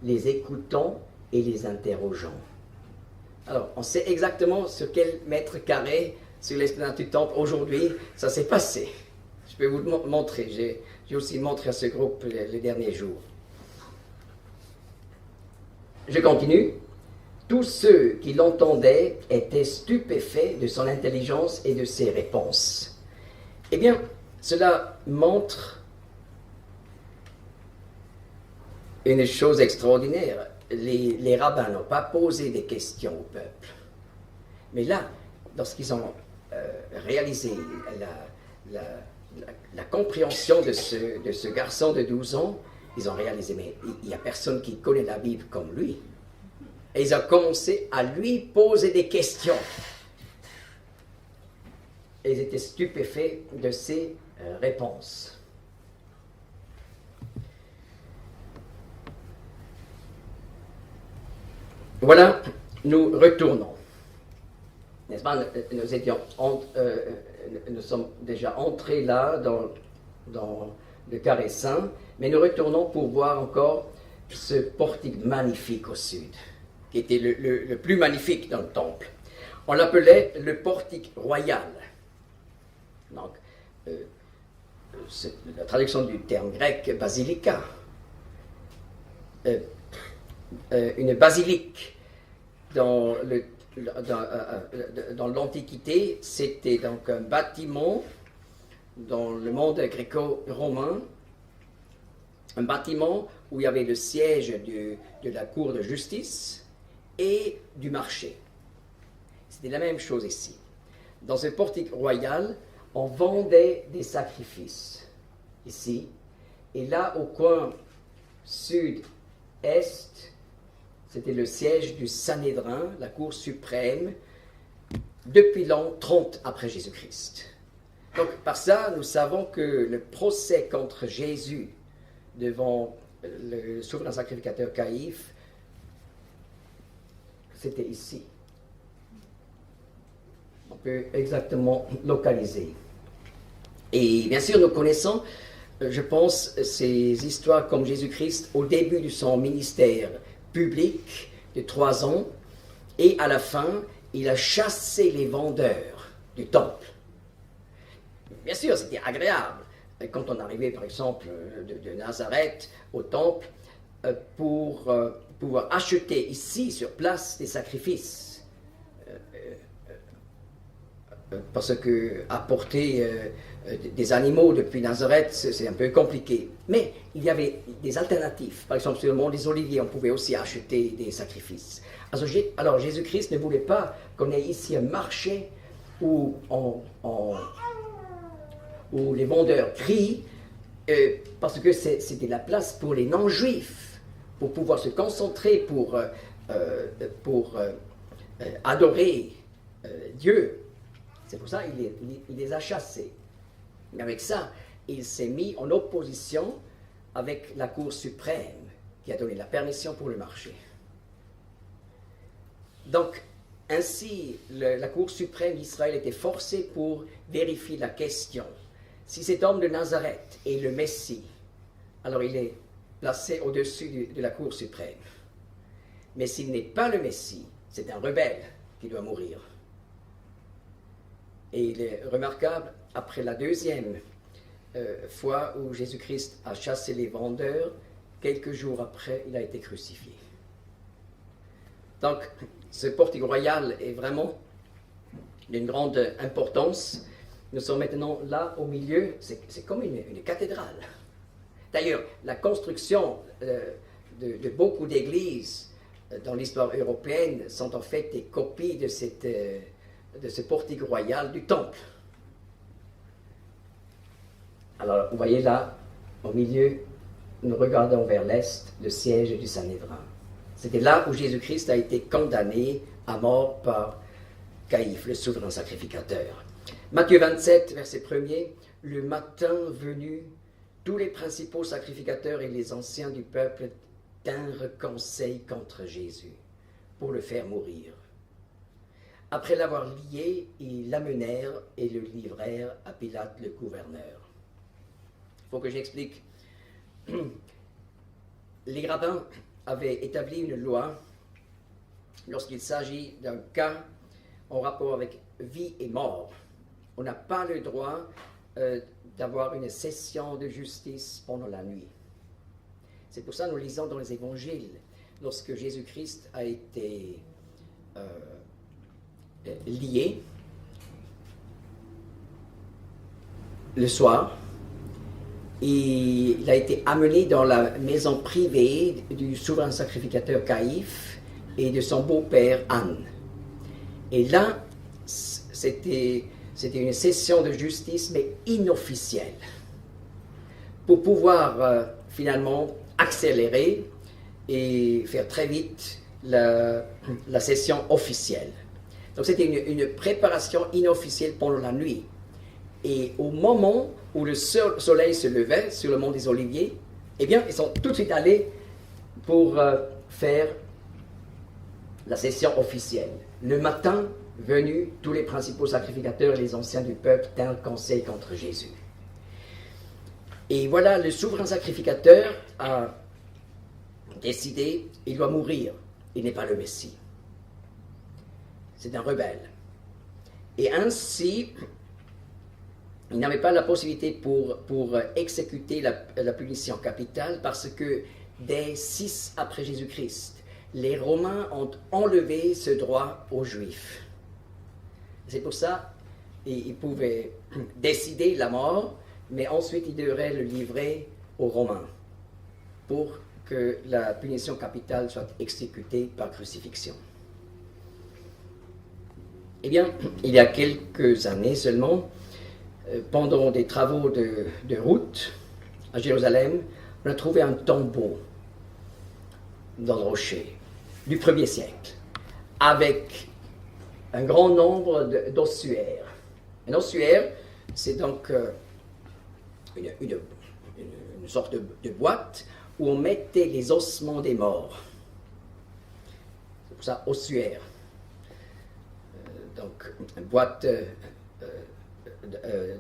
les écoutant et les interrogeant. Alors, on sait exactement sur quel mètre carré sur l'esplanade du temple aujourd'hui ça s'est passé. Je peux vous le montrer. J'ai aussi montré à ce groupe les derniers jours. Je continue. Tous ceux qui l'entendaient étaient stupéfaits de son intelligence et de ses réponses. Eh bien, cela montre une chose extraordinaire. Les rabbins n'ont pas posé des questions au peuple. Mais là, lorsqu'ils ont réalisé la compréhension de ce garçon de 12 ans, ils ont réalisé, mais il n'y a personne qui connaît la Bible comme lui. Et ils ont commencé à lui poser des questions. Et ils étaient stupéfaits de ses réponses. Voilà, nous retournons. N'est-ce pas? Nous sommes déjà entrés là dans le carré saint, mais nous retournons pour voir encore ce portique magnifique au sud, qui était le plus magnifique dans le temple. On l'appelait le portique royal. Donc, c'est la traduction du terme grec basilica. Une basilique dans l'Antiquité, c'était donc un bâtiment dans le monde gréco-romain, un bâtiment où il y avait le siège de la cour de justice et du marché. C'était la même chose ici. Dans ce portique royal, on vendait des sacrifices, ici, et là, au coin sud-est, c'était le siège du Sanhédrin, la cour suprême, depuis l'an 30 après Jésus-Christ. Donc, par ça, nous savons que le procès contre Jésus devant le souverain sacrificateur Caïphe, c'était ici. On peut exactement localiser. Et bien sûr, nous connaissons, je pense, ces histoires comme Jésus-Christ au début de son ministère public de 3 ans, et à la fin, il a chassé les vendeurs du temple. Bien sûr, c'était agréable quand on arrivait, par exemple, de Nazareth au temple, pour pouvoir acheter ici, sur place, des sacrifices. parce que apporter des animaux depuis Nazareth, c'est un peu compliqué. Mais il y avait des alternatives. Par exemple, sur le mont des Oliviers, on pouvait aussi acheter des sacrifices. Alors Jésus-Christ ne voulait pas qu'on ait ici un marché où les vendeurs crient, parce que c'était la place pour les non-juifs, pour pouvoir se concentrer, pour adorer Dieu. C'est pour ça qu'il les a chassés. Mais avec ça, il s'est mis en opposition avec la Cour suprême qui a donné la permission pour le marché. Donc, ainsi, la Cour suprême d'Israël était forcée pour vérifier la question. Si cet homme de Nazareth est le Messie, alors il est placé au-dessus de la Cour suprême. Mais s'il n'est pas le Messie, c'est un rebelle qui doit mourir. Et il est remarquable, après la deuxième fois où Jésus-Christ a chassé les vendeurs, quelques jours après, il a été crucifié. Donc, ce portique royal est vraiment d'une grande importance. Nous sommes maintenant là au milieu, c'est comme une cathédrale. D'ailleurs, la construction de beaucoup d'églises dans l'histoire européenne sont en fait des copies de ce portique royal du temple. Alors, vous voyez là, au milieu, nous regardons vers l'est, le siège du Sanhédrin. C'était là où Jésus-Christ a été condamné à mort par Caïphe, le souverain sacrificateur. Matthieu 27, verset 1er, « Le matin venu, tous les principaux sacrificateurs et les anciens du peuple tinrent conseil contre Jésus pour le faire mourir. Après l'avoir lié, ils l'amenèrent et le livrèrent à Pilate le gouverneur. » Il faut que j'explique. Les rabbins avaient établi une loi lorsqu'il s'agit d'un cas en rapport avec vie et mort. On n'a pas le droit d'avoir une session de justice pendant la nuit. C'est pour ça que nous lisons dans les évangiles, lorsque Jésus-Christ a été lié le soir, il a été amené dans la maison privée du souverain sacrificateur Caïphe et de son beau-père Anne. Et là, c'était une session de justice, mais inofficielle, pour pouvoir finalement accélérer et faire très vite la session officielle. Donc c'était une préparation inofficielle pendant la nuit. Et au moment où le soleil se levait sur le mont des Oliviers, eh bien, ils sont tout de suite allés pour faire la session officielle. Le matin venu, tous les principaux sacrificateurs et les anciens du peuple tinrent conseil contre Jésus. Et voilà, le souverain sacrificateur a décidé, il doit mourir, il n'est pas le Messie. C'est un rebelle. Et ainsi, il n'avait pas la possibilité pour exécuter la punition capitale parce que dès 6 après Jésus-Christ, les Romains ont enlevé ce droit aux Juifs. C'est pour ça qu'ils pouvaient décider la mort, mais ensuite ils devraient le livrer aux Romains pour que la punition capitale soit exécutée par crucifixion. Eh bien, il y a quelques années seulement, pendant des travaux de route à Jérusalem, on a trouvé un tombeau dans le rocher du 1er siècle, avec un grand nombre d'ossuaires. Un ossuaire, c'est donc une sorte de boîte où on mettait les ossements des morts. C'est pour ça, ossuaire. Donc, une boîte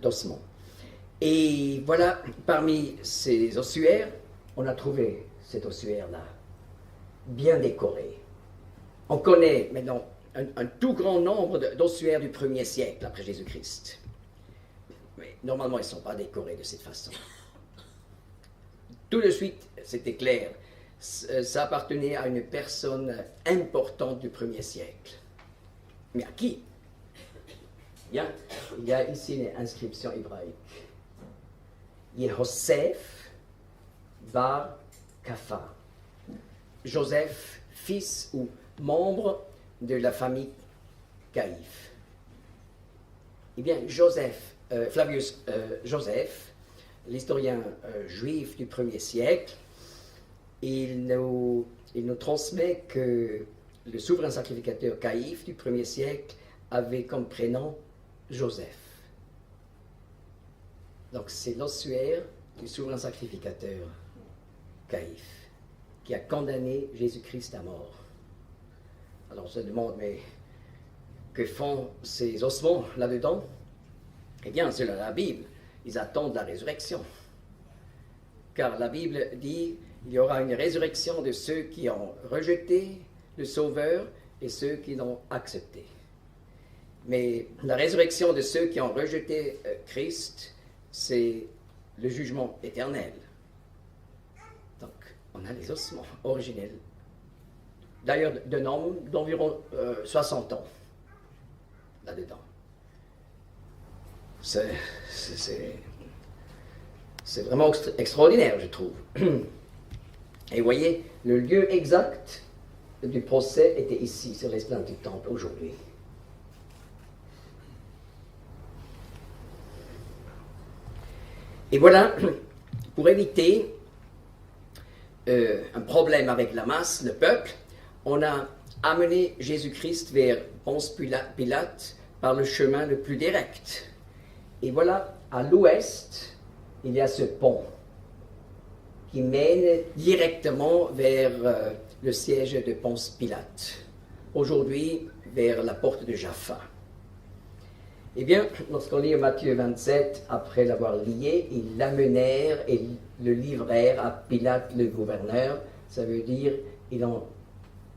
d'ossements. Et voilà, parmi ces ossuaires, on a trouvé cet ossuaire-là, bien décoré. On connaît maintenant un tout grand nombre d'ossuaires du 1er siècle après Jésus-Christ. Mais normalement, ils ne sont pas décorés de cette façon. Tout de suite, c'était clair. Ça appartenait à une personne importante du 1er siècle. Mais à qui? Bien, il y a ici une inscription hébraïque. Yehoseph bar Kafa. Joseph, fils ou membre de la famille Caïphe. Eh bien, Flavius Joseph, l'historien juif du 1er siècle, il nous transmet que le souverain sacrificateur Caïphe du 1er siècle avait comme prénom Joseph. Donc c'est l'ossuaire du souverain sacrificateur Caïphe qui a condamné Jésus-Christ à mort. Alors on se demande, mais que font ces ossements là-dedans? Eh bien, selon la Bible, ils attendent la résurrection. Car la Bible dit qu'il y aura une résurrection de ceux qui ont rejeté le Sauveur et ceux qui l'ont accepté. Mais la résurrection de ceux qui ont rejeté Christ, c'est le jugement éternel. Donc, on a les ossements originels. D'ailleurs, d'un homme d'environ 60 ans, là-dedans. C'est vraiment extraordinaire, je trouve. Et vous voyez, le lieu exact du procès était ici, sur l'esplanade du temple, aujourd'hui. Et voilà, pour éviter un problème avec la masse, le peuple, on a amené Jésus-Christ vers Ponce Pilate par le chemin le plus direct. Et voilà, à l'ouest, il y a ce pont qui mène directement vers le siège de Ponce Pilate. Aujourd'hui, vers la porte de Jaffa. Eh bien, lorsqu'on lit Matthieu 27, après l'avoir lié, ils l'amenèrent et le livrèrent à Pilate le gouverneur. Ça veut dire ils l'ont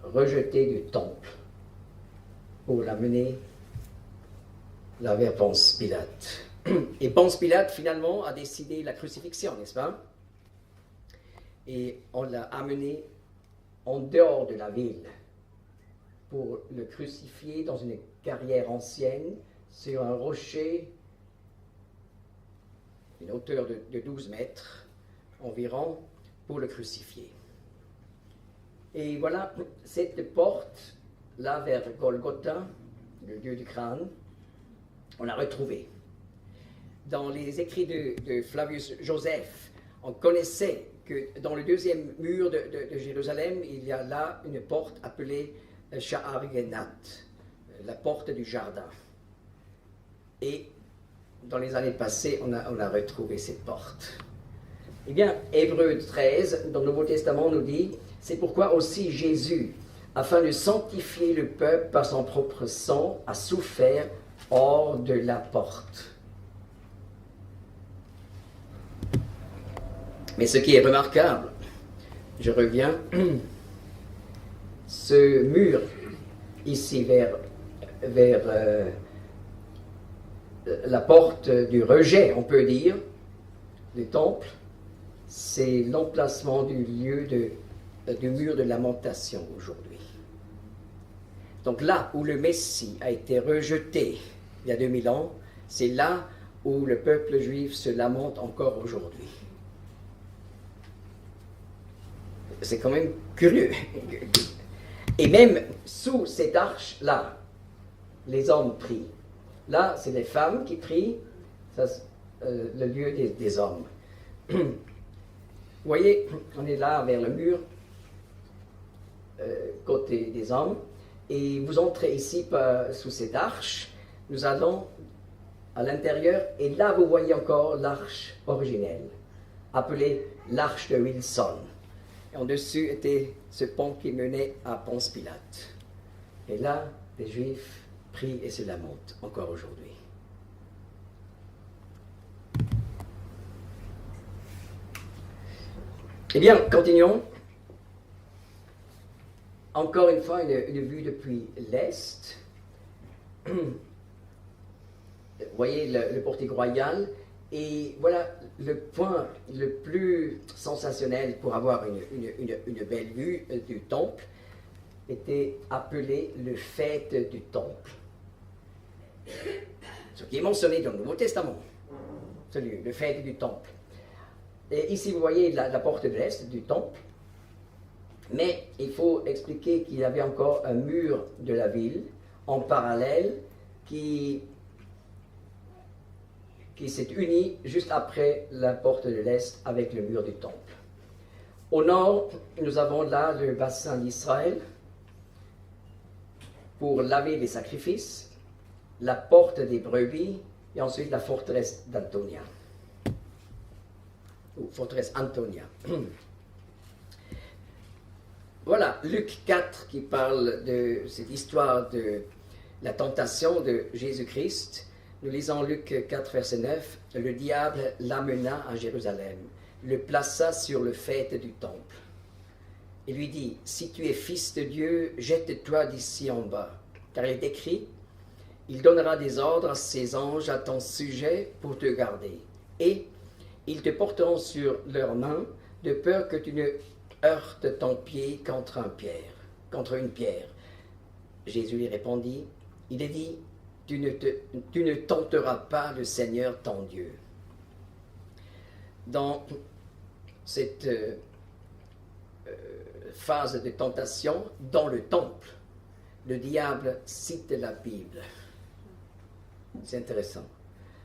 rejeté du temple pour l'amener là vers Ponce Pilate. Et Ponce Pilate, finalement, a décidé la crucifixion, n'est-ce pas? Et on l'a amené en dehors de la ville pour le crucifier dans une carrière ancienne sur un rocher, une hauteur de 12 mètres environ, pour le crucifier. Et voilà, cette porte, là vers Golgotha, le lieu du crâne, on l'a retrouvée. Dans les écrits de Flavius Joseph, on connaissait que dans le deuxième mur de Jérusalem, il y a là une porte appelée Sha'ar Yenat, la porte du jardin. Et dans les années passées, on a retrouvé cette porte. Eh bien, Hébreux 13, dans le Nouveau Testament, nous dit, c'est pourquoi aussi Jésus, afin de sanctifier le peuple par son propre sang, a souffert hors de la porte. Mais ce qui est remarquable, je reviens, ce mur ici vers la porte du rejet, on peut dire, du temple, c'est l'emplacement du lieu du mur de lamentation aujourd'hui. Donc là où le Messie a été rejeté il y a 2000 ans, c'est là où le peuple juif se lamente encore aujourd'hui. C'est quand même curieux. Et même sous cette arche-là, les hommes prient. Là, c'est les femmes qui prient, ça, le lieu des hommes. Vous voyez, on est là vers le mur, côté des hommes, et vous entrez ici sous cette arche. Nous allons à l'intérieur, et là vous voyez encore l'arche originelle, appelée l'arche de Wilson. Et en dessus était ce pont qui menait à Ponce Pilate. Et là, les Juifs prient et se lamentent encore aujourd'hui. Eh bien, continuons. Encore une fois, une vue depuis l'Est. Vous voyez le portique royal. Et voilà le point le plus sensationnel pour avoir une belle vue du temple, était appelé le Fête du Temple. ce qui est mentionné dans le Nouveau Testament, le fait du temple. Et ici, vous voyez la porte de l'Est du temple, mais il faut expliquer qu'il y avait encore un mur de la ville en parallèle qui s'est uni juste après la porte de l'Est avec le mur du temple. Au nord, nous avons là le bassin d'Israël pour laver les sacrifices, la porte des brebis et ensuite la forteresse d'Antonia. Ou forteresse Antonia. Voilà, Luc 4 qui parle de cette histoire de la tentation de Jésus-Christ. Nous lisons Luc 4, verset 9. Le diable l'amena à Jérusalem, le plaça sur le faîte du temple. Il lui dit, si tu es fils de Dieu, jette-toi d'ici en bas. Car il est écrit, il donnera des ordres à ses anges à ton sujet pour te garder. Et ils te porteront sur leurs mains, de peur que tu ne heurtes ton pied contre une pierre. Jésus lui répondit, il est dit, tu ne tenteras pas le Seigneur ton Dieu. Dans cette phase de tentation, dans le temple, le diable cite la Bible. C'est intéressant.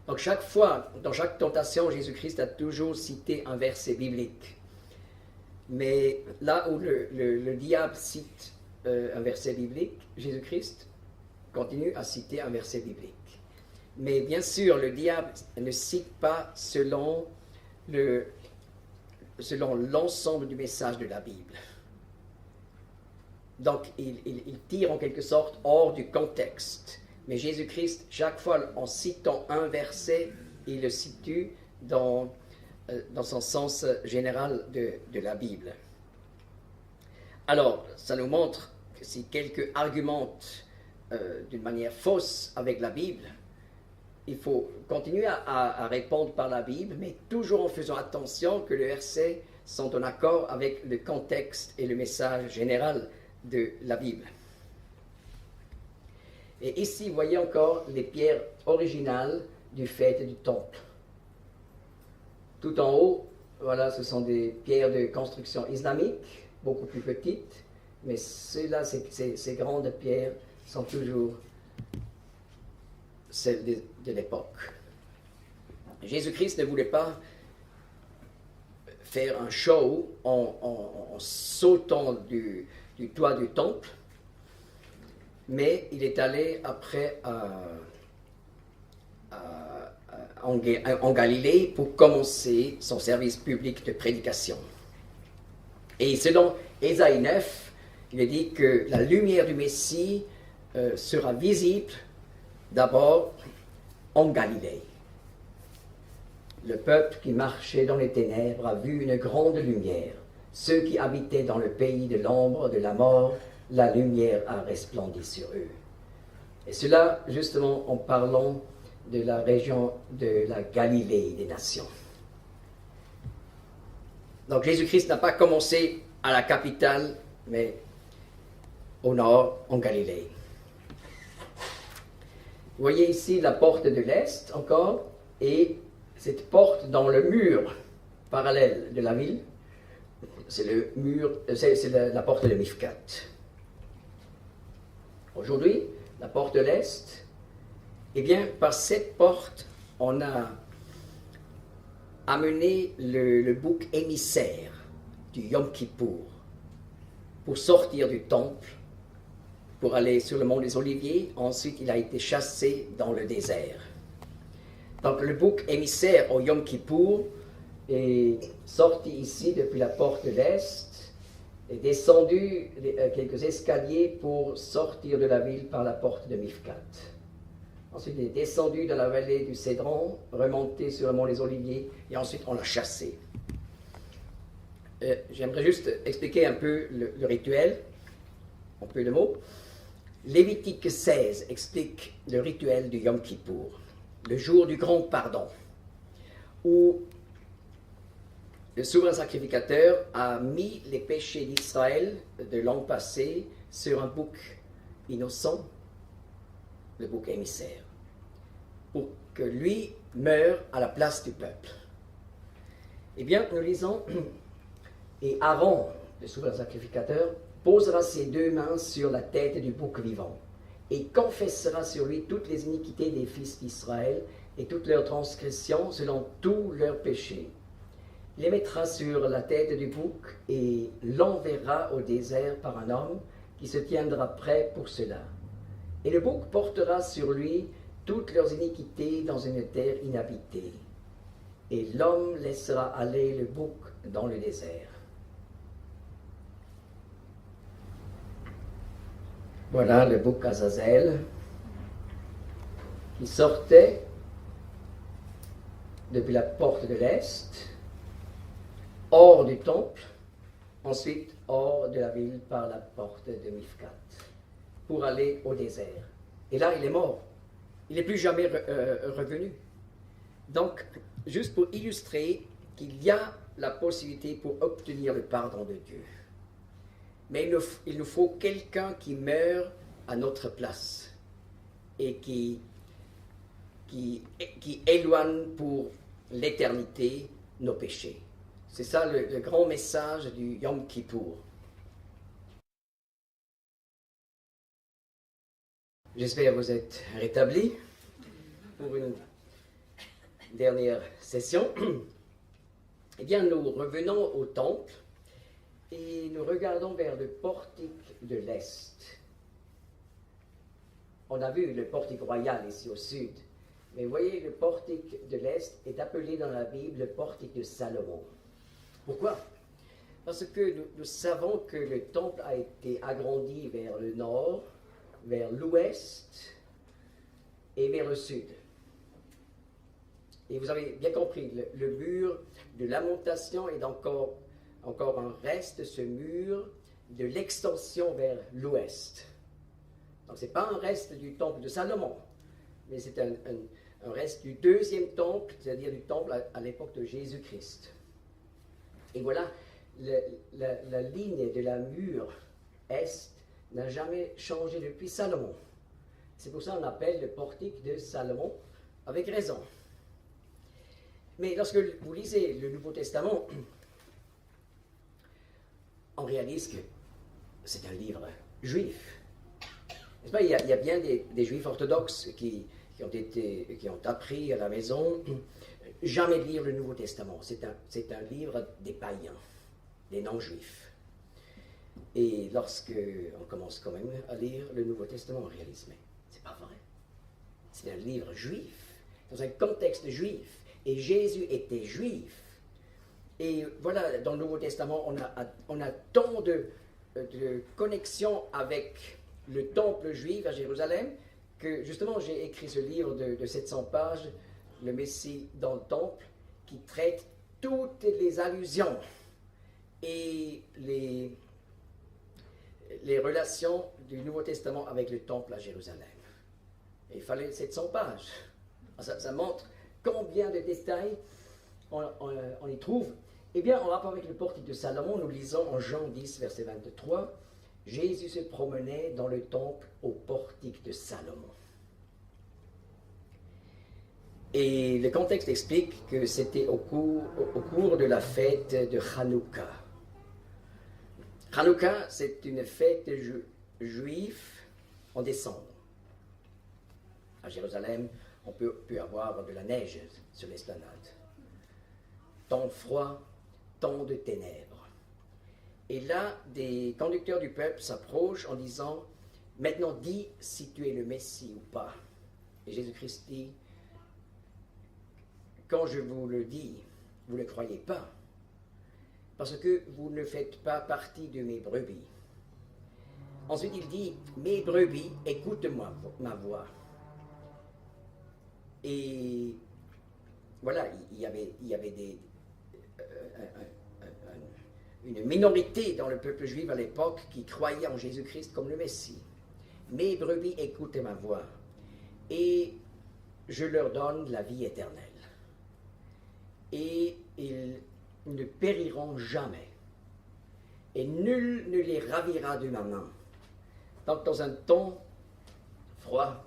Donc chaque fois, dans chaque tentation, Jésus-Christ a toujours cité un verset biblique. Mais là où le diable cite un verset biblique, Jésus-Christ continue à citer un verset biblique. Mais bien sûr, le diable ne cite pas selon l'ensemble du message de la Bible. Donc, il tire en quelque sorte hors du contexte. Mais Jésus-Christ, chaque fois en citant un verset, il le situe dans son sens général de la Bible. Alors, ça nous montre que si quelqu'un argumente d'une manière fausse avec la Bible, il faut continuer à répondre par la Bible, mais toujours en faisant attention que les versets sont en accord avec le contexte et le message général de la Bible. Et ici, vous voyez encore les pierres originales du faîte du temple. Tout en haut, voilà, ce sont des pierres de construction islamique, beaucoup plus petites, mais ceux-là, ces grandes pierres sont toujours celles de l'époque. Jésus-Christ ne voulait pas faire un show en sautant du toit du temple, mais il est allé après en Galilée pour commencer son service public de prédication. Et selon Ésaïe 9, il est dit que la lumière du Messie sera visible d'abord en Galilée. Le peuple qui marchait dans les ténèbres a vu une grande lumière. Ceux qui habitaient dans le pays de l'ombre de la mort, la lumière a resplendi sur eux. Et cela, justement, en parlant de la région de la Galilée des nations. Donc Jésus-Christ n'a pas commencé à la capitale, mais au nord, en Galilée. Vous voyez ici la porte de l'Est encore, et cette porte dans le mur parallèle de la ville, c'est la porte de Mifkat. Aujourd'hui, la porte de l'Est, eh bien, par cette porte, on a amené le bouc émissaire du Yom Kippour pour sortir du temple, pour aller sur le mont des Oliviers. Ensuite, il a été chassé dans le désert. Donc, le bouc émissaire au Yom Kippour est sorti ici depuis la porte de l'Est, est descendu quelques escaliers pour sortir de la ville par la porte de Mifkat. Ensuite, il est descendu dans la vallée du Cédron, remonté sur le mont des Oliviers, et ensuite on l'a chassé. J'aimerais juste expliquer un peu le rituel, un peu de mots. Lévitique 16 explique le rituel du Yom Kippour, le jour du grand pardon, où le souverain sacrificateur a mis les péchés d'Israël de l'an passé sur un bouc innocent, le bouc émissaire. pour que lui meure à la place du peuple. Eh bien, nous lisons, et Aaron, le souverain sacrificateur, posera ses 2 mains sur la tête du bouc vivant et confessera sur lui toutes les iniquités des fils d'Israël et toutes leurs transgressions selon tous leurs péchés. Il les mettra sur la tête du bouc et l'enverra au désert par un homme qui se tiendra prêt pour cela. Et le bouc portera sur lui toutes leurs iniquités dans une terre inhabitée. Et l'homme laissera aller le bouc dans le désert. Voilà le bouc Azazel qui sortait depuis la porte de l'Est, hors du temple, ensuite hors de la ville par la porte de Mifkat, pour aller au désert. Et là, il est mort. Il n'est plus jamais revenu. Donc, juste pour illustrer qu'il y a la possibilité pour obtenir le pardon de Dieu. Mais il nous faut quelqu'un qui meurt à notre place et qui éloigne pour l'éternité nos péchés. C'est ça le grand message du Yom Kippour. J'espère que vous êtes rétablis pour une dernière session. Eh bien, nous revenons au temple et nous regardons vers le portique de l'Est. On a vu le portique royal ici au sud, mais vous voyez, le portique de l'Est est appelé dans la Bible le portique de Salomon. Pourquoi? Parce que nous savons que le temple a été agrandi vers le nord, vers l'ouest et vers le sud. Et vous avez bien compris, le mur de lamentation est encore un reste de ce mur de l'extension vers l'ouest. Donc ce n'est pas un reste du temple de Salomon, mais c'est un reste du 2e temple, c'est-à-dire du temple à l'époque de Jésus-Christ. Et voilà, la ligne de la mur est n'a jamais changé depuis Salomon. C'est pour ça qu'on appelle le portique de Salomon, avec raison. Mais lorsque vous lisez le Nouveau Testament, on réalise que c'est un livre juif. N'est-ce pas? Il y a bien des juifs orthodoxes qui ont appris à la maison jamais lire le Nouveau Testament. C'est un livre des païens, des non-juifs. Et lorsque on commence quand même à lire le Nouveau Testament, on réalise, mais c'est pas vrai. C'est un livre juif, dans un contexte juif. Et Jésus était juif. Et voilà, dans le Nouveau Testament, on a tant de connexions avec le temple juif à Jérusalem, que justement j'ai écrit ce livre de 700 pages, Le Messie dans le temple, qui traite toutes les allusions et les relations du Nouveau Testament avec le temple à Jérusalem. Et il fallait 700 pages. Ça montre combien de détails on y trouve. Eh bien, en rapport avec le portique de Salomon, nous lisons en Jean 10, verset 23, « Jésus se promenait dans le temple au portique de Salomon. » Et le contexte explique que c'était au cours de la fête de Hanouka. Hanouka, c'est une fête juive en décembre. À Jérusalem, on peut avoir de la neige sur l'esplanade. Temps froid, temps de ténèbres. Et là, des conducteurs du peuple s'approchent en disant « Maintenant, dis si tu es le Messie ou pas. » Et Jésus-Christ dit « Quand je vous le dis, vous ne le croyez pas, parce que vous ne faites pas partie de mes brebis. » Ensuite, il dit « Mes brebis, écoute-moi ma voix. » Et voilà, il y avait une minorité dans le peuple juif à l'époque qui croyait en Jésus-Christ comme le Messie. Mes brebis écoutent ma voix, et je leur donne la vie éternelle. Et ils ne périront jamais, et nul ne les ravira de ma main. Donc dans un temps froid,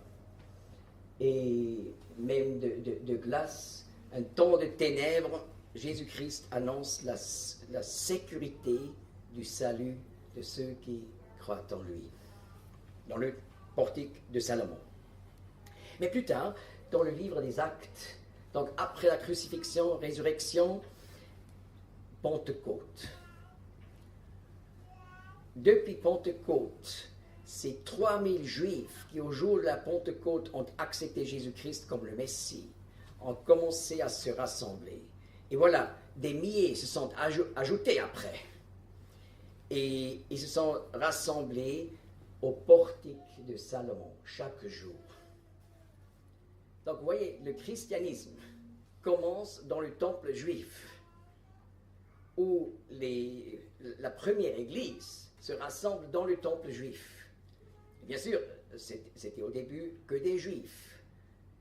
et même de glace, un temps de ténèbres, Jésus-Christ annonce la sécurité du salut de ceux qui croient en lui, dans le portique de Salomon. Mais plus tard, dans le livre des Actes, donc après la crucifixion, résurrection, Pentecôte. Depuis Pentecôte, ces 3000 Juifs qui, au jour de la Pentecôte, ont accepté Jésus-Christ comme le Messie, ont commencé à se rassembler. Et voilà, des milliers se sont ajoutés après. Et ils se sont rassemblés au portique de Salomon chaque jour. Donc, vous voyez, le christianisme commence dans le temple juif, où la première église se rassemble dans le temple juif. Et bien sûr, c'était au début que des juifs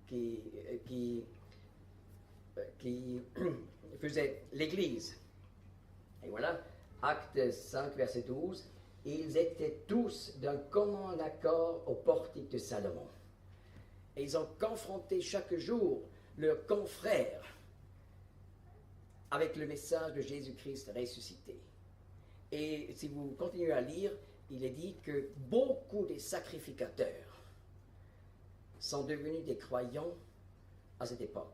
qui faisaient l'église. Et voilà, Acte 5, verset 12, ils étaient tous d'un commun accord au portique de Salomon. Et ils ont confronté chaque jour leurs confrères avec le message de Jésus-Christ ressuscité. Et si vous continuez à lire, il est dit que beaucoup des sacrificateurs sont devenus des croyants à cette époque.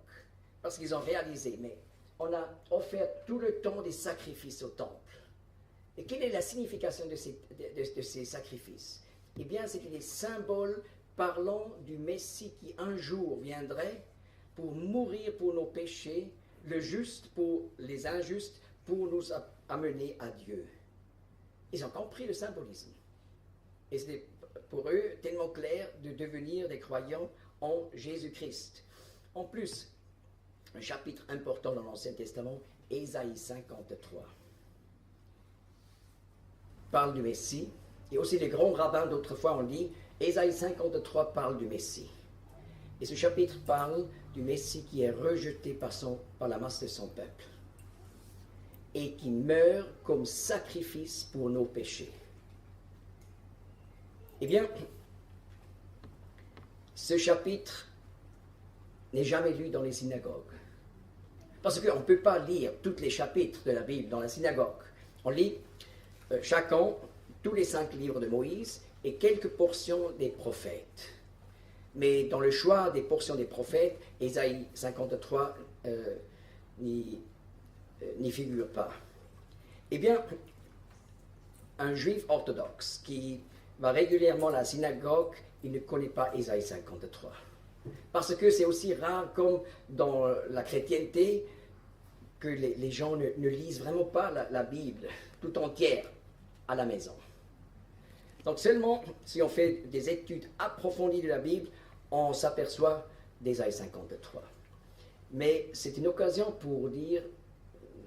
Parce qu'ils ont réalisé, mais on a offert tout le temps des sacrifices au temple. Et quelle est la signification de ces sacrifices? Eh bien, c'était des symboles parlant du Messie qui un jour viendrait pour mourir pour nos péchés, le juste pour les injustes, pour nous amener à Dieu. Ils ont compris le symbolisme. Et c'était pour eux tellement clair de devenir des croyants en Jésus-Christ. En plus, un chapitre important dans l'Ancien Testament, Ésaïe 53, parle du Messie. Et aussi les grands rabbins d'autrefois ont dit, Ésaïe 53 parle du Messie. Et ce chapitre parle du Messie qui est rejeté par la masse de son peuple et qui meurt comme sacrifice pour nos péchés. Eh bien, ce chapitre n'est jamais lu dans les synagogues. Parce qu'on ne peut pas lire tous les chapitres de la Bible dans la synagogue. On lit chacun tous les 5 livres de Moïse et quelques portions des prophètes. Mais dans le choix des portions des prophètes, Ésaïe 53 n'y figure pas. Eh bien, un juif orthodoxe qui va régulièrement à la synagogue, il ne connaît pas Ésaïe 53. Parce que c'est aussi rare comme dans la chrétienté que les gens ne lisent vraiment pas la Bible tout entière à la maison. Donc seulement si on fait des études approfondies de la Bible, on s'aperçoit d'Ésaïe 53. Mais c'est une occasion pour dire,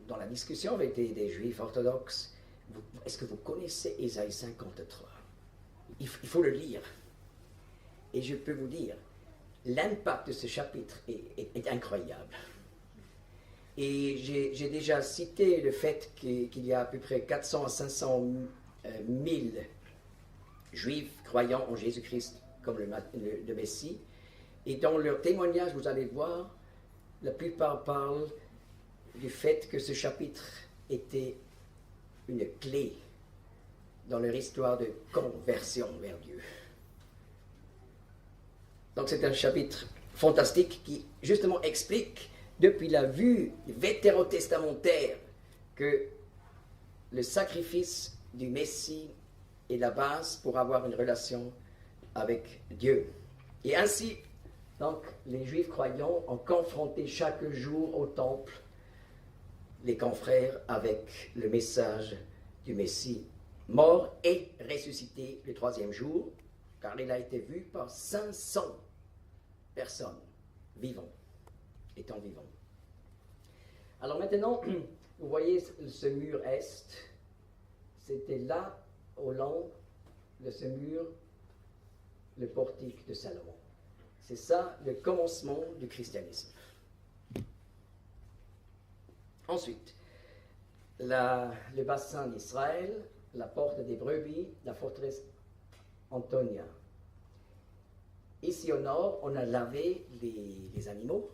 dans la discussion avec des juifs orthodoxes, est-ce que vous connaissez Ésaïe 53? Il faut le lire. Et je peux vous dire, l'impact de ce chapitre est incroyable. Et j'ai déjà cité le fait qu'il y a à peu près 400 à 500 000 Juifs croyant en Jésus-Christ comme le Messie. Et dans leur témoignage, vous allez voir, la plupart parlent du fait que ce chapitre était une clé dans leur histoire de conversion vers Dieu. Donc c'est un chapitre fantastique qui justement explique, depuis la vue vétérotestamentaire, que le sacrifice du Messie est la base pour avoir une relation avec Dieu. Et ainsi, donc, les Juifs croyants ont confronté chaque jour au temple les confrères avec le message du Messie, mort et ressuscité le 3e jour, car il a été vu par 500 personnes étant vivants. Alors maintenant, vous voyez ce mur est, c'était là, au long de ce mur, le portique de Salomon. C'est ça le commencement du christianisme. Ensuite, le bassin d'Israël, la porte des brebis, la forteresse Antonia. ici au nord, on a lavé les animaux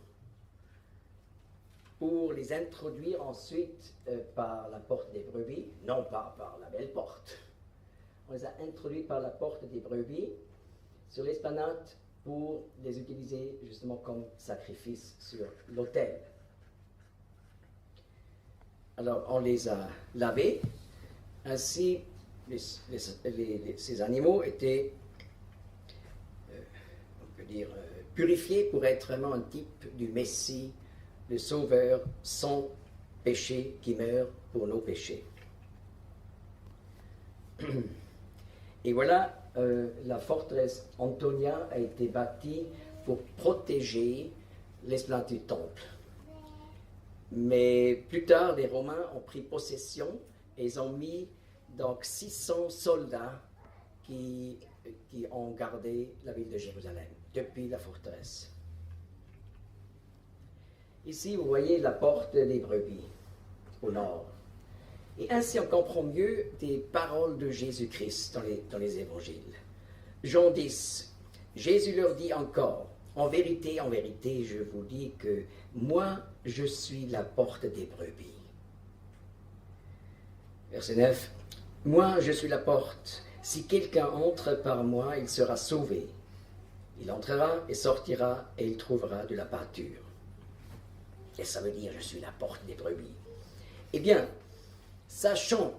pour les introduire ensuite par la porte des brebis, non pas par la belle porte. On les a introduits par la porte des brebis sur l'esplanade pour les utiliser justement comme sacrifice sur l'autel. Alors, on les a lavés, ainsi ces animaux étaient, on peut dire, purifiés pour être vraiment un type du Messie, le Sauveur sans péché qui meurt pour nos péchés. Et voilà, la forteresse Antonia a été bâtie pour protéger l'esplanade du temple. Mais plus tard, les Romains ont pris possession et ils ont mis donc 600 soldats qui ont gardé la ville de Jérusalem depuis la forteresse. Ici, vous voyez la porte des brebis au nord. Et ainsi, on comprend mieux des paroles de Jésus-Christ dans les évangiles. Jean 10, Jésus leur dit encore, en vérité, je vous dis que moi, je suis la porte des brebis. Verset 9, moi, je suis la porte. Si quelqu'un entre par moi, il sera sauvé. Il entrera et sortira et il trouvera de la pâture. Et ça veut dire, je suis la porte des brebis. Eh bien, sachant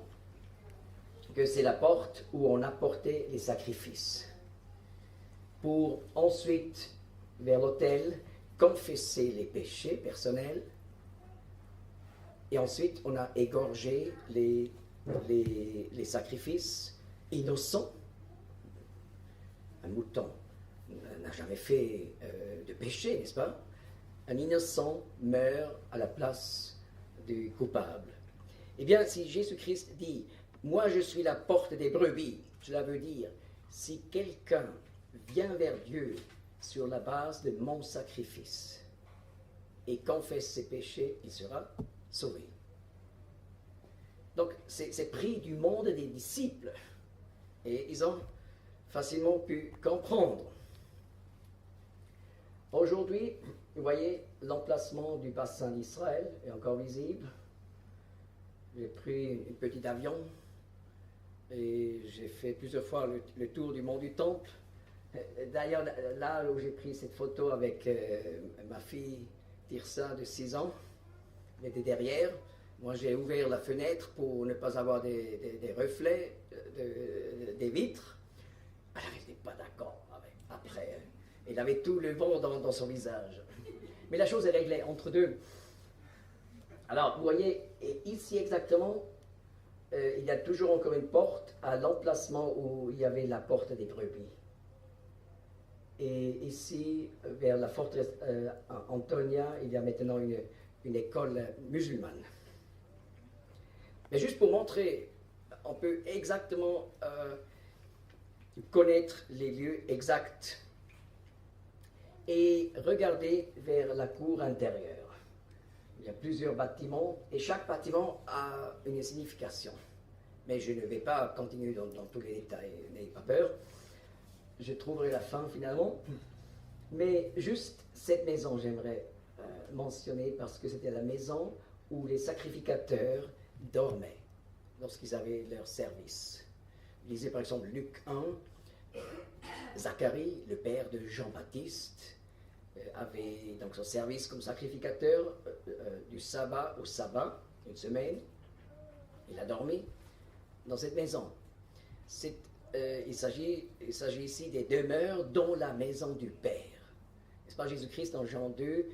que c'est la porte où on apportait les sacrifices, pour ensuite, vers l'autel, confesser les péchés personnels, et ensuite on a égorgé les sacrifices innocents. Un mouton n'a jamais fait de péché, n'est-ce pas? Un innocent meurt à la place du coupable. Eh bien, si Jésus-Christ dit « Moi, je suis la porte des brebis », cela veut dire « Si quelqu'un vient vers Dieu sur la base de mon sacrifice et confesse ses péchés, il sera sauvé. » Donc, c'est pris du monde des disciples et ils ont facilement pu comprendre. Aujourd'hui, vous voyez, l'emplacement du bassin d'Israël est encore visible. J'ai pris un petit avion et j'ai fait plusieurs fois le tour du mont du Temple. D'ailleurs, là où j'ai pris cette photo avec ma fille Tirsa de 6 ans, elle était derrière. Moi, j'ai ouvert la fenêtre pour ne pas avoir des reflets des vitres. Elle n'était pas d'accord après. Elle avait tout le vent dans son visage. Mais la chose est réglée entre deux. Alors, vous voyez, ici exactement, il y a toujours encore une porte à l'emplacement où il y avait la porte des brebis. Et ici, vers la forteresse Antonia, il y a maintenant une école musulmane. Mais juste pour montrer, on peut exactement connaître les lieux exacts et regarder vers la cour intérieure. Il y a plusieurs bâtiments et chaque bâtiment a une signification. Mais je ne vais pas continuer dans tous les détails, n'ayez pas peur. Je trouverai la fin finalement. Mais juste cette maison, j'aimerais mentionner parce que c'était la maison où les sacrificateurs dormaient lorsqu'ils avaient leur service. Lisez par exemple Luc 1, Zacharie, le père de Jean-Baptiste, avait donc son service comme sacrificateur du sabbat au sabbat, une semaine. Il a dormi dans cette maison. Il s'agit ici des demeures dont la maison du Père. N'est-ce pas, Jésus-Christ dans Jean 2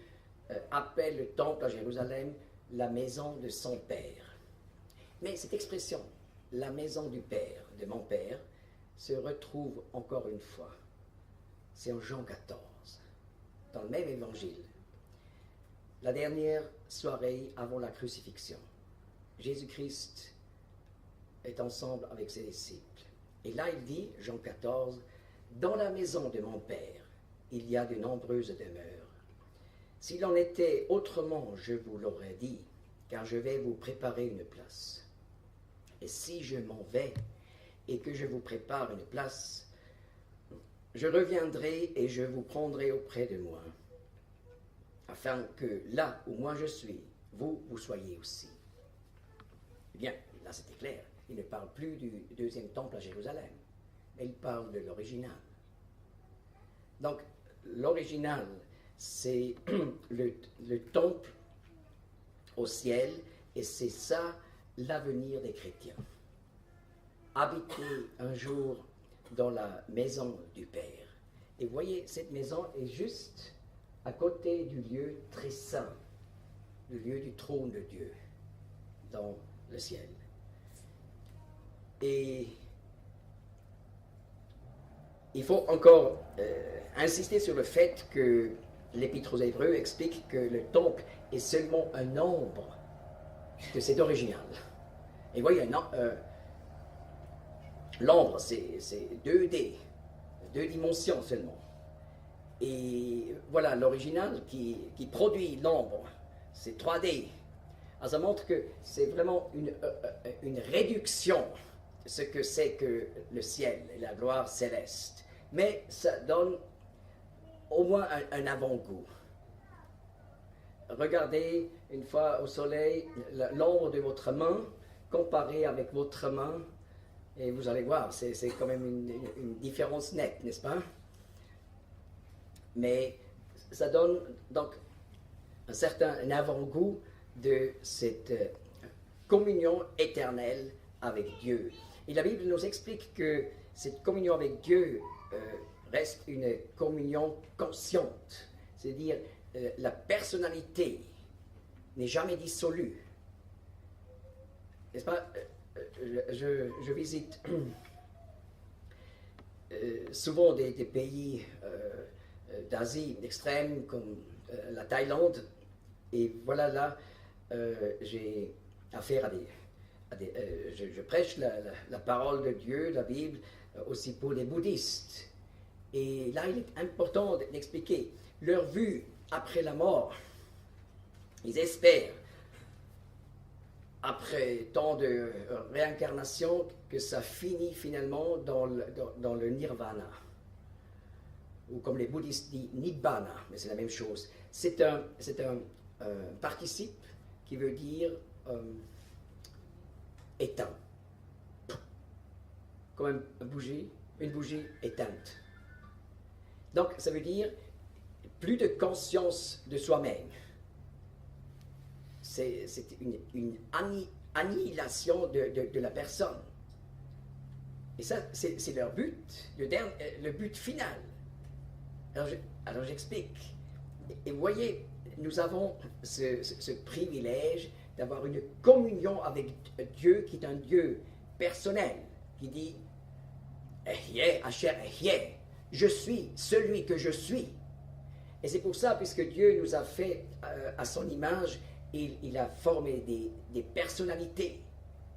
appelle le temple à Jérusalem la maison de son Père. Mais cette expression, la maison du Père, de mon Père, se retrouve encore une fois. C'est en Jean 14, dans le même évangile. La dernière soirée avant la crucifixion, Jésus-Christ est ensemble avec ses disciples. Et là, il dit, Jean 14, « Dans la maison de mon Père, il y a de nombreuses demeures. S'il en était autrement, je vous l'aurais dit, car je vais vous préparer une place. Et si je m'en vais et que je vous prépare une place, je reviendrai et je vous prendrai auprès de moi, afin que là où moi je suis, vous soyez aussi. Eh bien, là c'était clair, il ne parle plus du deuxième temple à Jérusalem, mais il parle de l'original. Donc, l'original, c'est le temple au ciel, et c'est ça l'avenir des chrétiens. Habiter un jour dans la maison du Père. Et voyez, cette maison est juste à côté du lieu très saint, le lieu du trône de Dieu, dans le ciel. Et il faut encore insister sur le fait que l'Épître aux Hébreux explique que le temple est seulement un ombre de cet original. Et voyez, l'ombre, c'est 2D, 2 dimensions seulement. Et voilà, l'original qui produit l'ombre, c'est 3D. Alors ça montre que c'est vraiment une réduction de ce que c'est que le ciel et la gloire céleste. Mais ça donne au moins un avant-goût. Regardez une fois au soleil l'ombre de votre main comparée avec votre main, et vous allez voir, c'est quand même une différence nette, n'est-ce pas? Mais ça donne donc un certain avant-goût de cette communion éternelle avec Dieu. Et la Bible nous explique que cette communion avec Dieu reste une communion consciente, c'est-à-dire la personnalité n'est jamais dissolue. N'est-ce pas? Je visite souvent des pays d'Asie extrême comme la Thaïlande, et voilà là j'ai affaire à des je prêche la parole de Dieu, la Bible, aussi pour les bouddhistes. Et là il est important d'expliquer leur vue après la mort. Ils espèrent, après tant de réincarnation, que ça finit finalement dans le nirvana, ou comme les bouddhistes disent, nibbana, mais c'est la même chose. C'est un participe qui veut dire éteint, comme une bougie éteinte. Donc ça veut dire plus de conscience de soi-même. C'est une annihilation de la personne. Et ça, c'est leur but, le but final. Alors j'explique. Et vous voyez, nous avons ce privilège d'avoir une communion avec Dieu qui est un Dieu personnel, qui dit Ehyeh, Asher Ehyeh, je suis celui que je suis. Et c'est pour ça, puisque Dieu nous a fait à son image, il a formé des personnalités,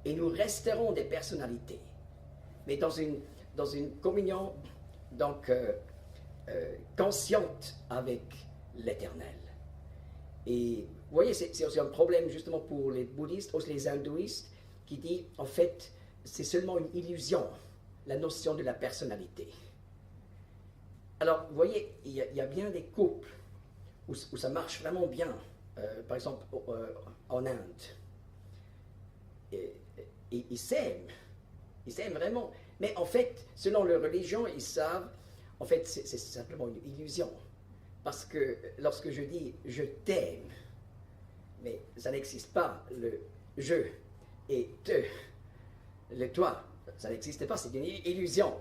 et nous resterons des personnalités, mais dans une communion donc consciente avec l'Éternel. Et vous voyez, c'est aussi un problème justement pour les bouddhistes, aussi les hindouistes, qui dit en fait c'est seulement une illusion, la notion de la personnalité. Alors vous voyez, il y a bien des couples où ça marche vraiment bien. Par exemple, en Inde, ils s'aiment vraiment. Mais en fait, selon leur religion, ils savent, en fait, c'est simplement une illusion. Parce que lorsque je dis « je t'aime », mais ça n'existe pas, le « je » et « te », le « toi », ça n'existe pas, c'est une illusion.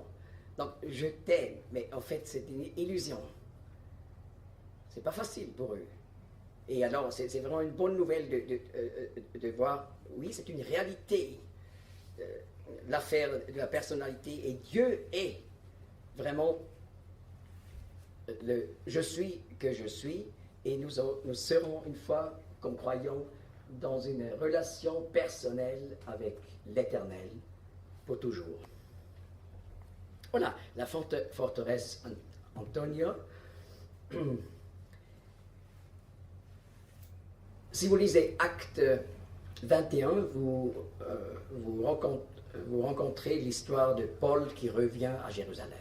Donc, « je t'aime », mais en fait, c'est une illusion. C'est pas facile pour eux. Et alors, c'est vraiment une bonne nouvelle de voir, oui, c'est une réalité, l'affaire de la personnalité, et Dieu est vraiment le « je suis que je suis », et nous serons une fois, comme croyants, dans une relation personnelle avec l'Éternel pour toujours. Voilà, la forteresse Antonia. Si vous lisez Acte 21, vous rencontrez l'histoire de Paul qui revient à Jérusalem.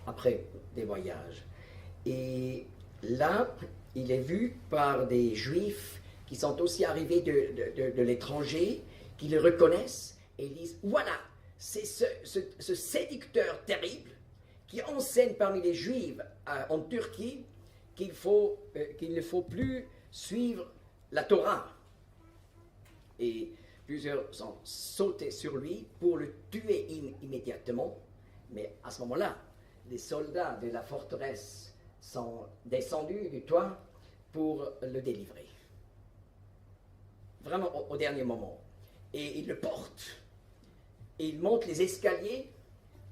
après des voyages. Et là, il est vu par des Juifs qui sont aussi arrivés de l'étranger, qui le reconnaissent et ils disent, voilà, c'est ce séducteur terrible qui enseigne parmi les Juifs en Turquie qu'il ne faut plus suivre la Torah. Et plusieurs sont sautés sur lui pour le tuer immédiatement. Mais à ce moment-là, les soldats de la forteresse sont descendus du toit pour le délivrer. Vraiment au dernier moment. Et ils le portent. Et ils montent les escaliers.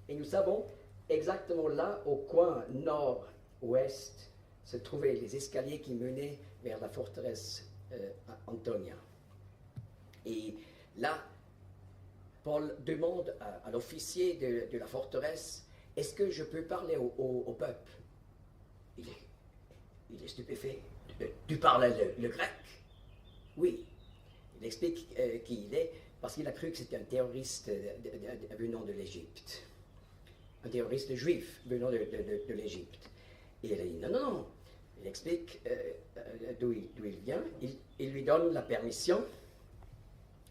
Et nous savons exactement là, au coin nord-ouest, se trouvaient les escaliers qui menaient vers la forteresse Antonia. Et là, Paul demande à l'officier de la forteresse, est-ce que je peux parler au peuple? Il est stupéfait. Tu parles le grec? Oui. Il explique qui il est, parce qu'il a cru que c'était un terroriste venant de l'Égypte. Un terroriste juif venant de l'Égypte. Et il a dit, non. Il explique d'où il vient. Il lui donne la permission.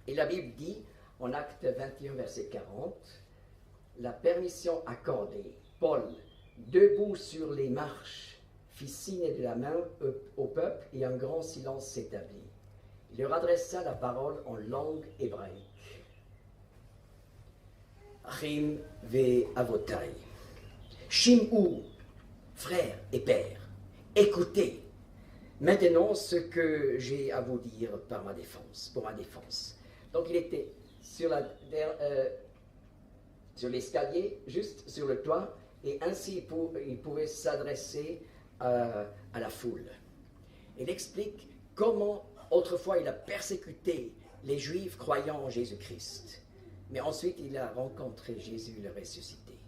Et la Bible dit, en Acte 21, verset 40, la permission accordée. Paul, debout sur les marches, fit signe de la main au peuple et un grand silence s'établit. Il leur adressa la parole en langue hébraïque. Achim ve avotai. Shim'u, frères et pères, écoutez maintenant ce que j'ai à vous dire pour ma défense. Donc il était sur l'escalier, juste sur le toit, et ainsi il pouvait s'adresser à la foule. Il explique comment autrefois il a persécuté les Juifs croyant en Jésus-Christ. Mais ensuite il a rencontré Jésus le ressuscité.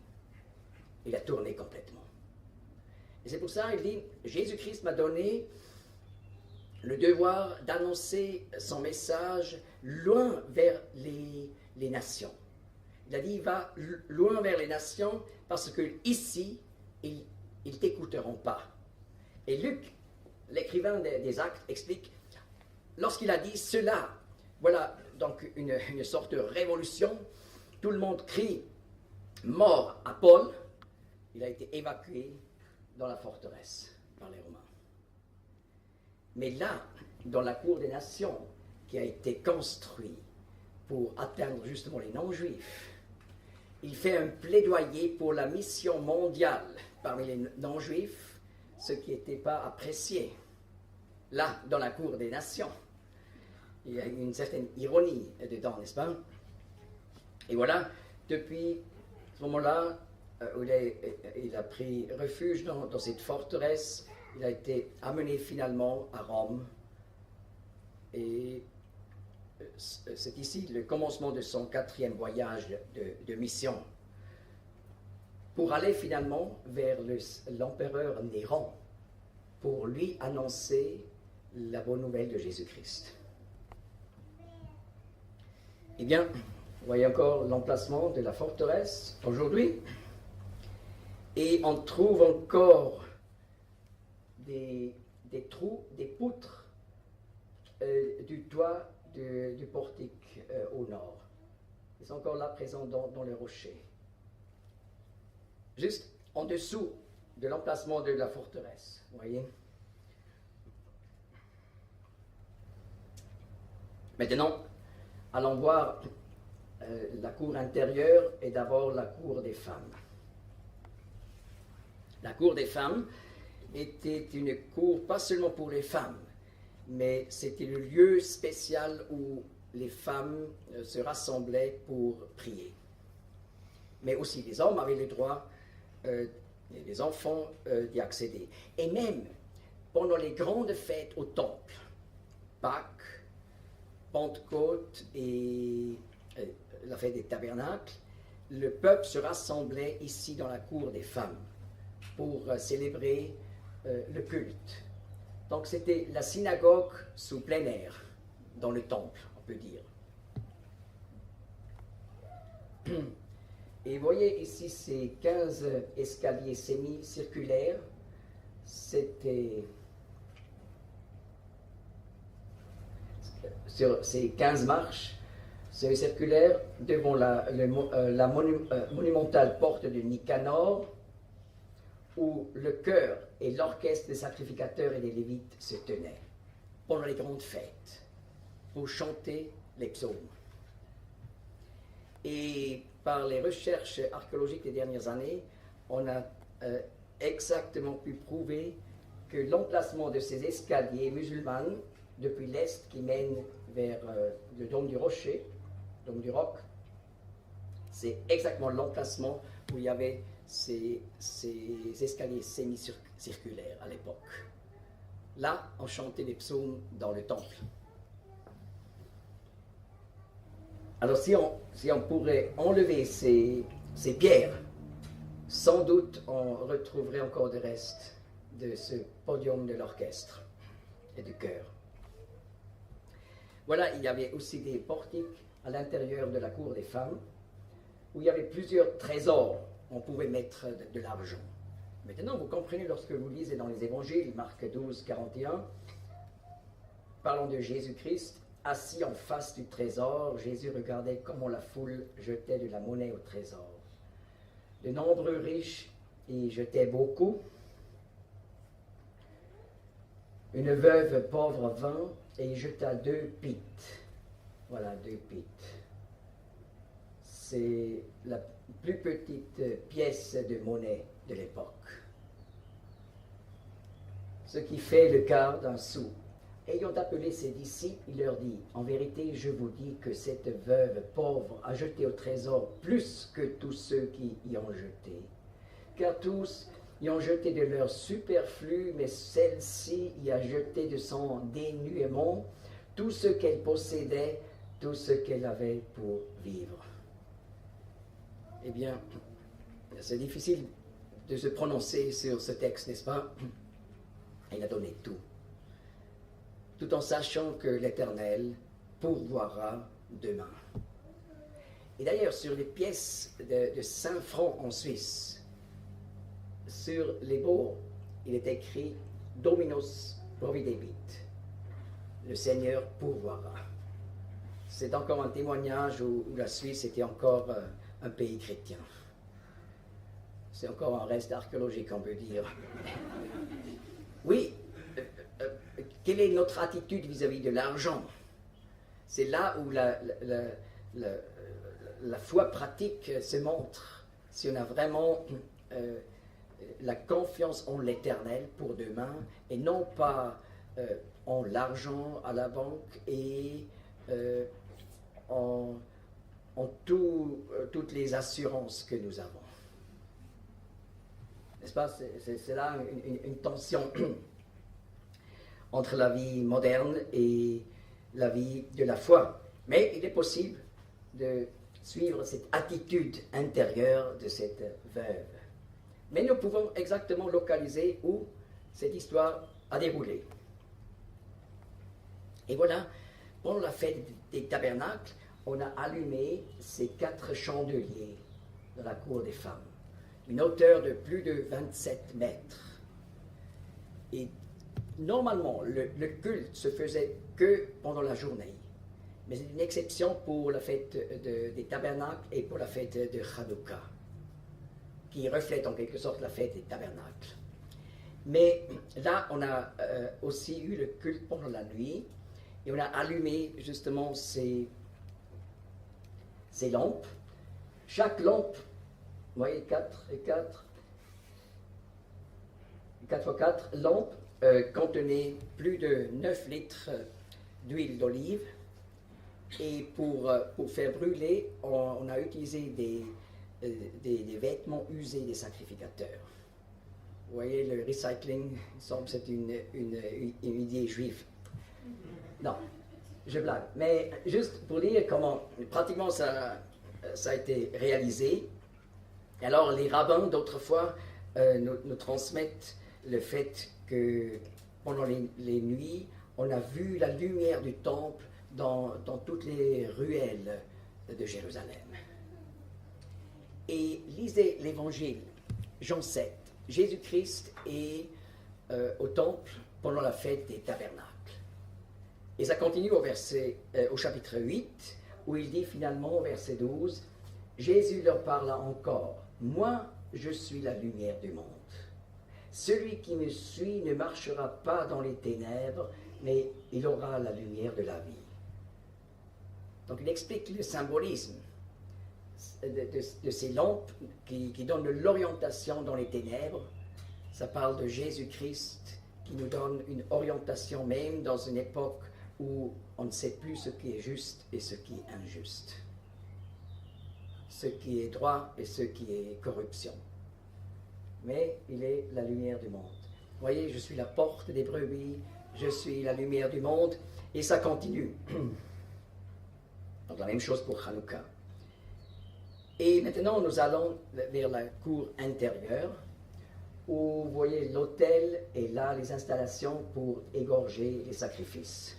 Il a tourné complètement. Et c'est pour ça qu'il dit, Jésus-Christ m'a donné le devoir d'annoncer son message loin vers les nations. Il a dit, il va loin vers les nations parce que ici, ils ne t'écouteront pas. Et Luc, l'écrivain des Actes, explique, lorsqu'il a dit cela, voilà donc une sorte de révolution, tout le monde crie mort à Paul, il a été évacué dans la forteresse par les Romains. Mais là, dans la cour des nations, qui a été construite pour atteindre justement les non-juifs, il fait un plaidoyer pour la mission mondiale parmi les non-juifs, ce qui n'était pas apprécié. Là, dans la cour des nations, il y a une certaine ironie dedans, n'est-ce pas? Et voilà, depuis ce moment-là, où il a pris refuge dans cette forteresse, il a été amené finalement à Rome. Et c'est ici le commencement de son 4e voyage de mission, pour aller finalement vers l'empereur Néron, pour lui annoncer la bonne nouvelle de Jésus-Christ. Eh bien, vous voyez encore l'emplacement de la forteresse aujourd'hui. Et on trouve encore des trous, des poutres du toit du portique au nord. Ils sont encore là présents dans le rocher. Juste en dessous de l'emplacement de la forteresse, vous voyez. Maintenant, allons voir la cour intérieure et d'abord la cour des femmes. La cour des femmes était une cour pas seulement pour les femmes, mais c'était le lieu spécial où les femmes se rassemblaient pour prier. Mais aussi les hommes avaient le droit, les enfants, d'y accéder. Et même pendant les grandes fêtes au temple, Pâques, Pentecôte et la fête des tabernacles, le peuple se rassemblait ici dans la cour des femmes pour célébrer le culte. Donc c'était la synagogue sous plein air, dans le temple, on peut dire. Et vous voyez ici ces 15 escaliers semi-circulaires. C'était sur ces 15 marches semi-circulaires devant la monumentale porte de Nicanor, où le chœur et l'orchestre des sacrificateurs et des Lévites se tenaient pendant les grandes fêtes pour chanter les psaumes. Et par les recherches archéologiques des dernières années, on a exactement pu prouver que l'emplacement de ces escaliers musulmans depuis l'est qui mènent vers le dôme du rocher, dôme du roc, c'est exactement l'emplacement où il y avait ces escaliers semi-circulaires à l'époque. Là, on chantait les psaumes dans le temple. Alors si on pourrait enlever ces pierres, sans doute on retrouverait encore des restes de ce podium de l'orchestre et du chœur. Voilà, il y avait aussi des portiques à l'intérieur de la cour des femmes, où il y avait plusieurs trésors. On pouvait mettre de l'argent. Maintenant, vous comprenez, lorsque vous lisez dans les évangiles, Marc 12, 41, parlant de Jésus-Christ, assis en face du trésor, Jésus regardait comment la foule jetait de la monnaie au trésor. De nombreux riches y jetaient beaucoup. Une veuve pauvre vint et y jeta 2 pites. Voilà, 2 pites. C'est la plus petite pièce de monnaie de l'époque. Ce qui fait le quart d'un sou. Ayant appelé ses disciples, il leur dit, « En vérité, je vous dis que cette veuve pauvre a jeté au trésor plus que tous ceux qui y ont jeté. Car tous y ont jeté de leur superflu, mais celle-ci y a jeté de son dénuement tout ce qu'elle possédait, tout ce qu'elle avait pour vivre. » Eh bien, c'est difficile de se prononcer sur ce texte, n'est-ce pas? Il a donné tout en sachant que l'Éternel pourvoira demain. Et d'ailleurs, sur les pièces de 5 francs en Suisse, sur les bords, il est écrit « Dominus providebit », le Seigneur pourvoira. C'est encore un témoignage où la Suisse était encore un pays chrétien. C'est encore un reste archéologique, on peut dire. Oui, quelle est notre attitude vis-à-vis de l'argent? C'est là où la foi pratique se montre. Si on a vraiment la confiance en l'Éternel pour demain, et non pas en l'argent à la banque et en toutes les assurances que nous avons. N'est-ce pas? C'est là une tension entre la vie moderne et la vie de la foi. Mais il est possible de suivre cette attitude intérieure de cette veuve. Mais nous pouvons exactement localiser où cette histoire a déroulé. Et voilà, pendant la fête des tabernacles, on a allumé ces 4 chandeliers dans la cour des femmes, une hauteur de plus de 27 mètres. Et normalement, le culte se faisait que pendant la journée, mais c'est une exception pour la fête des tabernacles et pour la fête de Hanouka, qui reflète en quelque sorte la fête des tabernacles. Mais là, on a aussi eu le culte pendant la nuit, et on a allumé justement ces lampes. Chaque lampe, vous voyez, 4 et 4, 4 fois 4 lampes, contenait plus de 9 litres d'huile d'olive. Et pour faire brûler, on a utilisé des vêtements usés des sacrificateurs. Vous voyez, le recycling, il semble que c'est une idée juive. Non, je blague. Mais juste pour dire comment pratiquement ça a été réalisé. Alors les rabbins d'autrefois nous transmettent le fait que pendant les nuits, on a vu la lumière du temple dans toutes les ruelles de Jérusalem. et lisez l'Évangile, Jean 7. Jésus-Christ est au temple pendant la fête des tabernacles. Et ça continue au chapitre 8, où il dit finalement au verset 12, Jésus leur parla encore, « Moi, je suis la lumière du monde. Celui qui me suit ne marchera pas dans les ténèbres, mais il aura la lumière de la vie. » Donc il explique le symbolisme de ces lampes qui donnent de l'orientation dans les ténèbres. Ça parle de Jésus-Christ qui nous donne une orientation même dans une époque où on ne sait plus ce qui est juste et ce qui est injuste, ce qui est droit et ce qui est corruption. Mais il est la lumière du monde. Vous voyez, je suis la porte des brebis, je suis la lumière du monde, et ça continue. Donc la même chose pour Hanouka. Et maintenant, nous allons vers la cour intérieure, où vous voyez l'autel et là les installations pour égorger les sacrifices.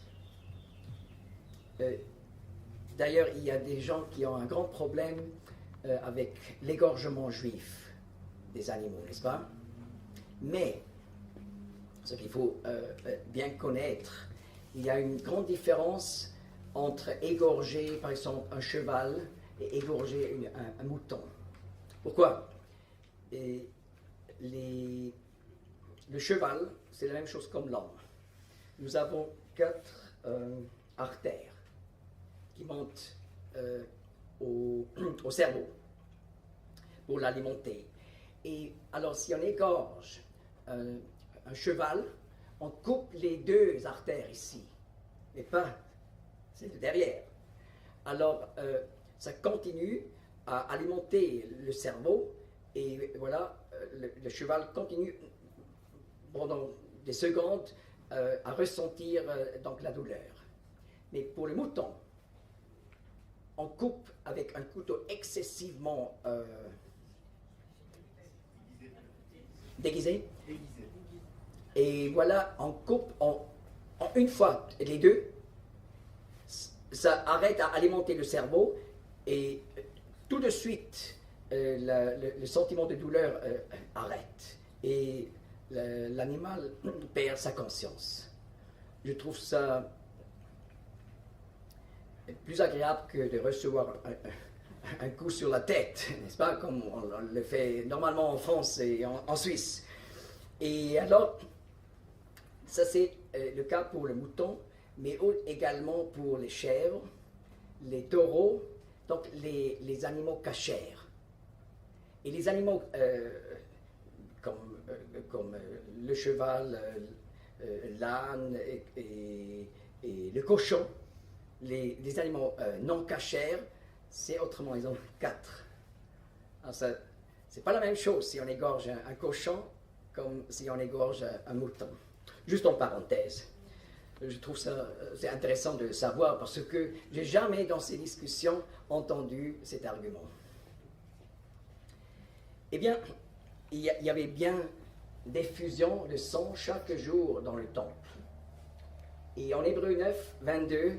D'ailleurs, il y a des gens qui ont un grand problème avec l'égorgement juif des animaux, n'est-ce pas? Mais, ce qu'il faut bien connaître, il y a une grande différence entre égorger, par exemple, un cheval et égorger un mouton. Pourquoi? Le cheval, c'est la même chose comme l'homme. Nous avons 4 artères qui montent au cerveau pour l'alimenter. Et alors, si on égorge un cheval, on coupe les 2 artères ici, mais pas c'est de derrière. Alors, ça continue à alimenter le cerveau, et voilà, le cheval continue pendant des secondes à ressentir donc la douleur. Mais pour le mouton, on coupe avec un couteau excessivement déguisé. Et voilà, on coupe en une fois les 2. Ça arrête à alimenter le cerveau et tout de suite le sentiment de douleur arrête et l'animal perd sa conscience. Je trouve ça plus agréable que de recevoir un coup sur la tête, n'est-ce pas, comme on le fait normalement en France et en Suisse. Et alors, ça c'est le cas pour le mouton, mais également pour les chèvres, les taureaux, donc les animaux cachers. Et les animaux comme le cheval, l'âne et le cochon, les animaux non cachers, c'est autrement, ils ont 4. Alors ça, c'est pas la même chose si on égorge un cochon comme si on égorge un mouton. Juste en parenthèse. Je trouve ça c'est intéressant de savoir parce que j'ai jamais dans ces discussions entendu cet argument. Eh bien, il y avait bien des fusions de sang chaque jour dans le temple. Et en Hébreux 9, 22,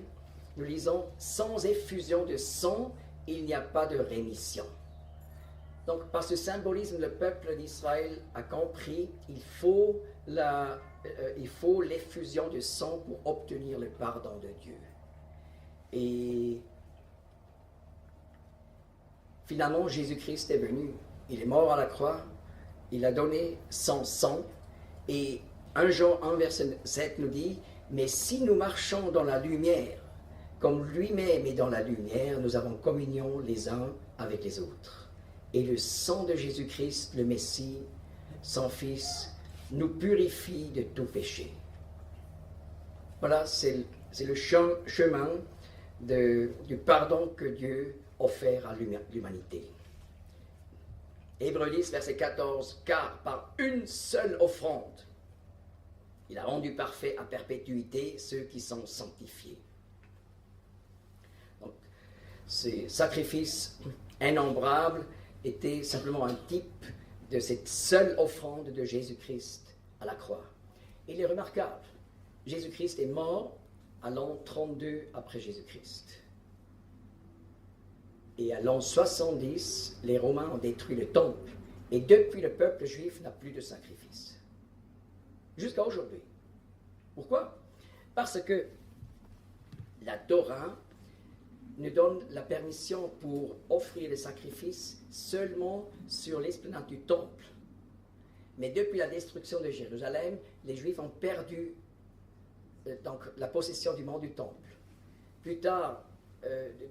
nous lisons « Sans effusion de sang, il n'y a pas de rémission ». Donc, par ce symbolisme, le peuple d'Israël a compris qu'il faut l'effusion de sang pour obtenir le pardon de Dieu. Et finalement, Jésus-Christ est venu. Il est mort à la croix. Il a donné son sang. Et 1 Jean 1, verset 7 nous dit « Mais si nous marchons dans la lumière, comme lui-même est dans la lumière, nous avons communion les uns avec les autres. Et le sang de Jésus-Christ, le Messie, son Fils, nous purifie de tout péché. » Voilà, c'est le chemin du pardon que Dieu offert à l'humanité. Hébreux 10, verset 14, « Car par une seule offrande, il a rendu parfait à perpétuité ceux qui sont sanctifiés. » Donc, ces sacrifices innombrables étaient simplement un type de cette seule offrande de Jésus-Christ à la croix. Il est remarquable. Jésus-Christ est mort à l'an 32 après Jésus-Christ. Et à l'an 70, les Romains ont détruit le temple. Et depuis, le peuple juif n'a plus de sacrifice. Jusqu'à aujourd'hui. Pourquoi? Parce que la Torah nous donne la permission pour offrir des sacrifices seulement sur l'esplanade du temple. Mais depuis la destruction de Jérusalem, les Juifs ont perdu donc, la possession du mont du temple. Plus tard,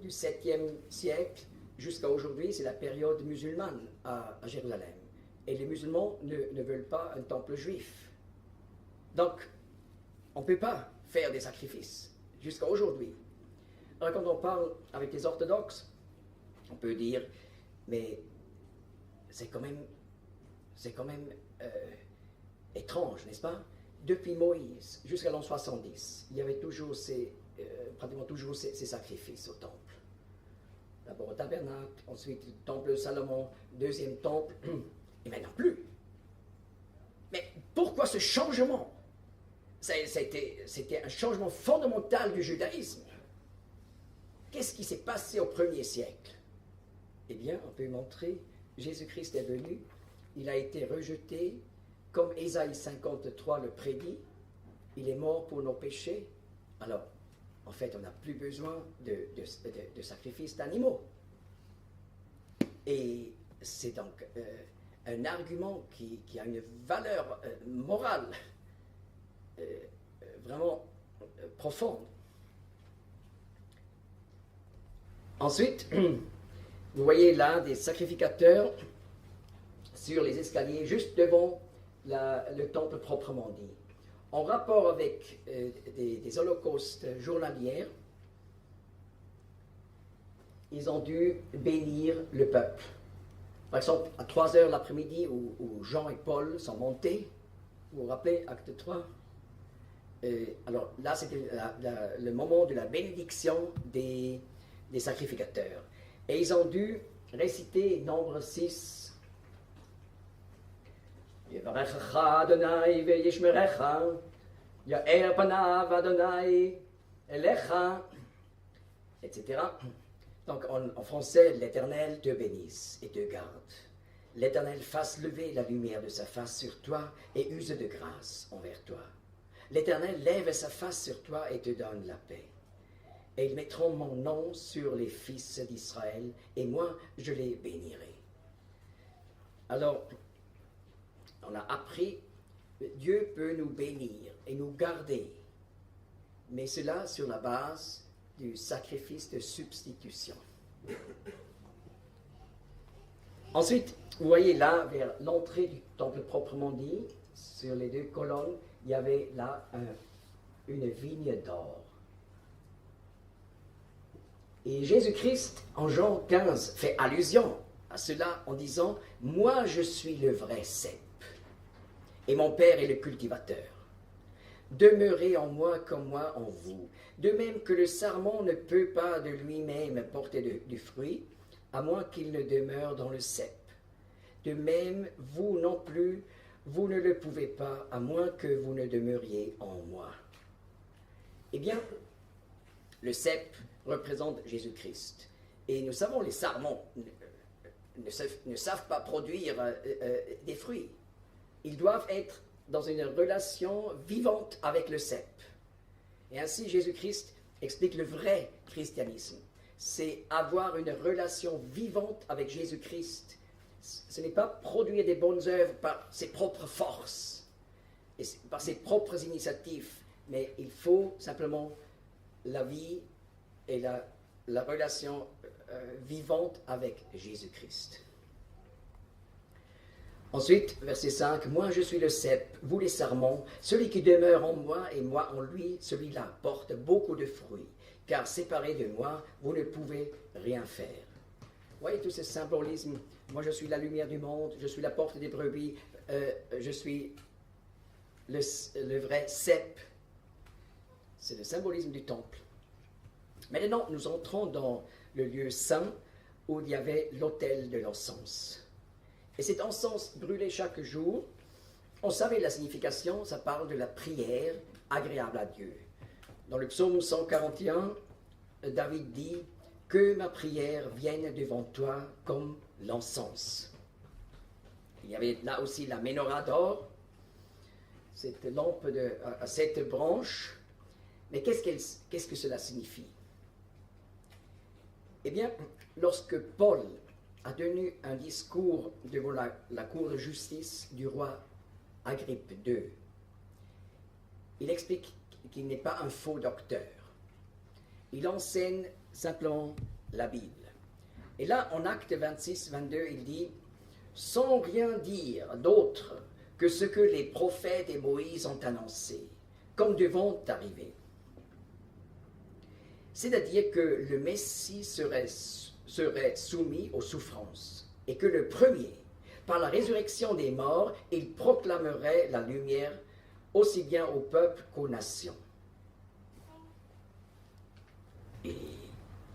du 7e siècle jusqu'à aujourd'hui, c'est la période musulmane à Jérusalem. Et les musulmans ne veulent pas un temple juif. Donc, on ne peut pas faire des sacrifices jusqu'à aujourd'hui. Alors, quand on parle avec les orthodoxes, on peut dire, mais c'est quand même étrange, n'est-ce pas? Depuis Moïse jusqu'à l'an 70, il y avait toujours pratiquement toujours ces sacrifices au temple. D'abord au tabernacle, ensuite le temple de Salomon, deuxième temple, et maintenant plus. Mais pourquoi ce changement? C'était un changement fondamental du judaïsme. Qu'est-ce qui s'est passé au 1er siècle? Eh bien, on peut montrer, Jésus-Christ est venu, il a été rejeté, comme Ésaïe 53 le prédit, il est mort pour nos péchés. Alors, en fait, on n'a plus besoin de sacrifices d'animaux. Et c'est donc un argument qui a une valeur morale vraiment profonde. Ensuite, vous voyez là des sacrificateurs sur les escaliers juste devant le temple proprement dit. En rapport avec des holocaustes journalières, ils ont dû bénir le peuple. Par exemple, à 3 heures l'après-midi où Jean et Paul sont montés, vous vous rappelez, acte 3? Alors là, c'était le moment de la bénédiction des sacrificateurs. Et ils ont dû réciter Nombre 6. Yevarechecha Adonai veyishmerecha, Ya'er panav Adonai elecha, etc. Donc en français, l'Éternel te bénisse et te garde. L'Éternel fasse lever la lumière de sa face sur toi et use de grâce envers toi. L'Éternel lève sa face sur toi et te donne la paix. Et ils mettront mon nom sur les fils d'Israël, et moi, je les bénirai. Alors, on a appris, Dieu peut nous bénir et nous garder, mais cela sur la base du sacrifice de substitution. Ensuite, vous voyez là, vers l'entrée du temple proprement dit, sur les 2 colonnes, il y avait là une vigne d'or. Et Jésus-Christ, en Jean 15, fait allusion à cela en disant « Moi, je suis le vrai cep, et mon Père est le cultivateur. Demeurez en moi comme moi en vous. De même que le sarment ne peut pas de lui-même porter du fruit, à moins qu'il ne demeure dans le cep. De même, vous non plus, vous ne le pouvez pas, à moins que vous ne demeuriez en moi. » Eh bien, le cep représente Jésus-Christ. Et nous savons, les sarments ne savent pas produire des fruits. Ils doivent être dans une relation vivante avec le cep. Et ainsi, Jésus-Christ explique le vrai christianisme. C'est avoir une relation vivante avec Jésus-Christ. Ce n'est pas produire des bonnes œuvres par ses propres forces, et par ses propres initiatives, mais il faut simplement la vie et la relation vivante avec Jésus-Christ. Ensuite, verset 5, « Moi je suis le cep, vous les sarments, celui qui demeure en moi et moi en lui, celui-là porte beaucoup de fruits, car séparé de moi, vous ne pouvez rien faire. » Vous voyez tout ce symbolisme. Moi je suis la lumière du monde, je suis la porte des brebis, je suis le vrai cep. C'est le symbolisme du temple. Maintenant, nous entrons dans le lieu saint où il y avait l'autel de l'encens. Et cet encens brûlé chaque jour, on savait la signification, ça parle de la prière agréable à Dieu. Dans le psaume 141, David dit que ma prière vienne devant toi comme l'encens. Il y avait là aussi la menorah d'or, cette lampe à 7 branches. Mais qu'est-ce que cela signifie? Eh bien, lorsque Paul a tenu un discours devant la cour de justice du roi Agrippe II, il explique qu'il n'est pas un faux docteur. Il enseigne simplement la Bible. Et là, en Acte 26-22, il dit « Sans rien dire d'autre que ce que les prophètes et Moïse ont annoncé, comme devant arriver. » C'est-à-dire que le Messie serait soumis aux souffrances, et que le premier, par la résurrection des morts, il proclamerait la lumière aussi bien au peuple qu'aux nations. Et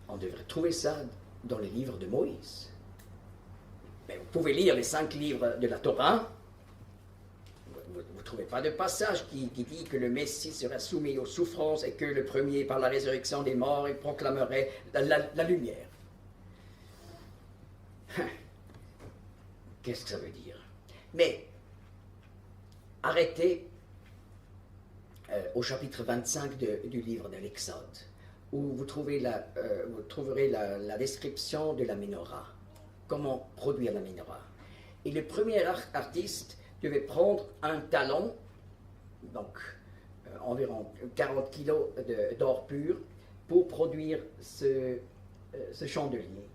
on devrait trouver ça dans les livres de Moïse. Mais vous pouvez lire les 5 livres de la Torah. Vous ne trouvez pas de passage qui dit que le Messie serait soumis aux souffrances et que le premier, par la résurrection des morts, il proclamerait la lumière. Qu'est-ce que ça veut dire? Mais arrêtez au chapitre 25 du livre de l'Exode, où vous trouverez la description de la menorah, comment produire la menorah. Et le premier artiste devait prendre un talon, donc environ 40 kilos d'or pur, pour produire ce chandelier.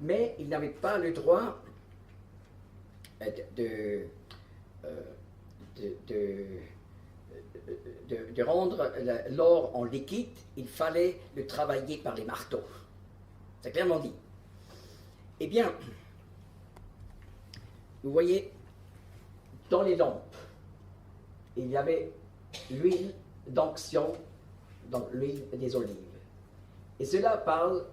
Mais il n'avait pas le droit de rendre l'or en liquide. Il fallait le travailler par les marteaux. C'est clairement dit. Eh bien, vous voyez, dans les lampes, il y avait l'huile d'onction, donc l'huile des olives. Et cela parle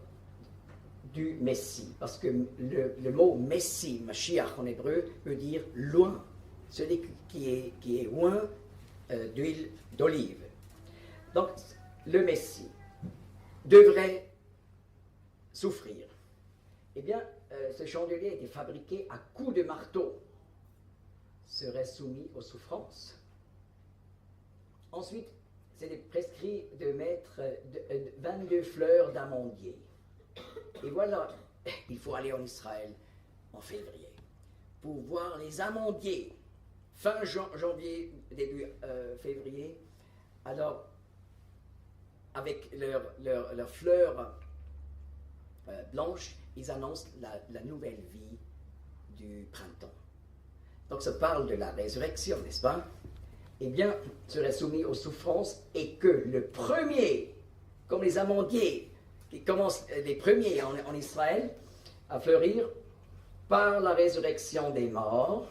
du Messie, parce que le mot Messie, Mashiach en hébreu, veut dire loin, celui qui est loin d'huile d'olive. Donc, le Messie devrait souffrir. Eh bien, ce chandelier était fabriqué à coups de marteau, serait soumis aux souffrances. Ensuite, c'est prescrit de mettre 22 fleurs d'amandier. Et voilà, il faut aller en Israël en février pour voir les amandiers. Fin janvier, début février. Alors, avec leurs fleurs blanches, ils annoncent la nouvelle vie du printemps. Donc, ça parle de la résurrection, n'est-ce pas? Eh bien, serait soumis aux souffrances et que le premier, comme les amandiers, qui commencent les premiers en Israël à fleurir, par la résurrection des morts,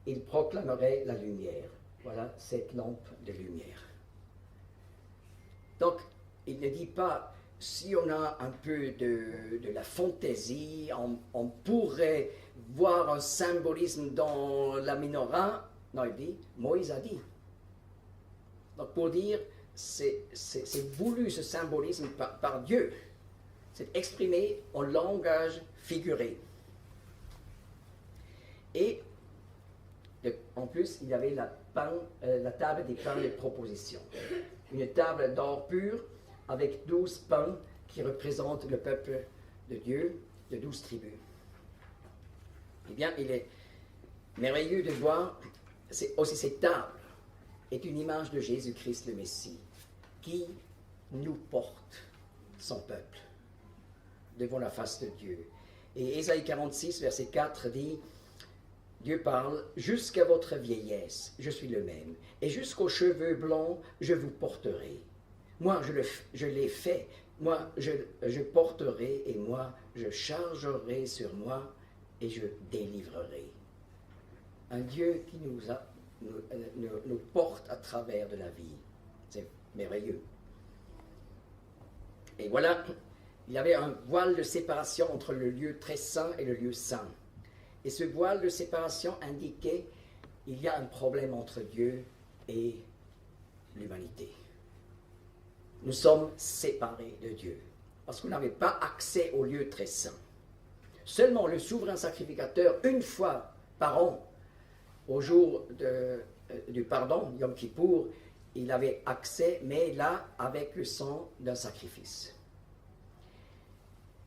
il proclamerait la lumière. Voilà cette lampe de lumière. Donc, il ne dit pas, si on a un peu de la fantaisie, on pourrait voir un symbolisme dans la menorah. Non, il dit, Moïse a dit. Donc, pour dire, c'est voulu ce symbolisme par Dieu. C'est exprimé en langage figuré. Et en plus, il y avait la table des pains de proposition. Une table d'or pur avec 12 pains qui représentent le peuple de Dieu, de 12 tribus. Eh bien, il est merveilleux de voir aussi cette table est une image de Jésus-Christ le Messie qui nous porte son peuple devant la face de Dieu. Et Ésaïe 46, verset 4 dit, Dieu parle, « Jusqu'à votre vieillesse, je suis le même, et jusqu'aux cheveux blancs, je vous porterai. Moi, je l'ai fait, moi, je porterai, et moi, je chargerai sur moi, et je délivrerai. » Un Dieu qui nous porte à travers de la vie. C'est merveilleux. Et voilà, il y avait un voile de séparation entre le lieu très saint et le lieu saint. Et ce voile de séparation indiquait qu'il y a un problème entre Dieu et l'humanité. Nous sommes séparés de Dieu. parce qu'on n'avait pas accès au lieu très saint. Seulement le souverain sacrificateur, une fois par an, au jour du pardon, Yom Kippour, il avait accès, mais là, avec le sang d'un sacrifice.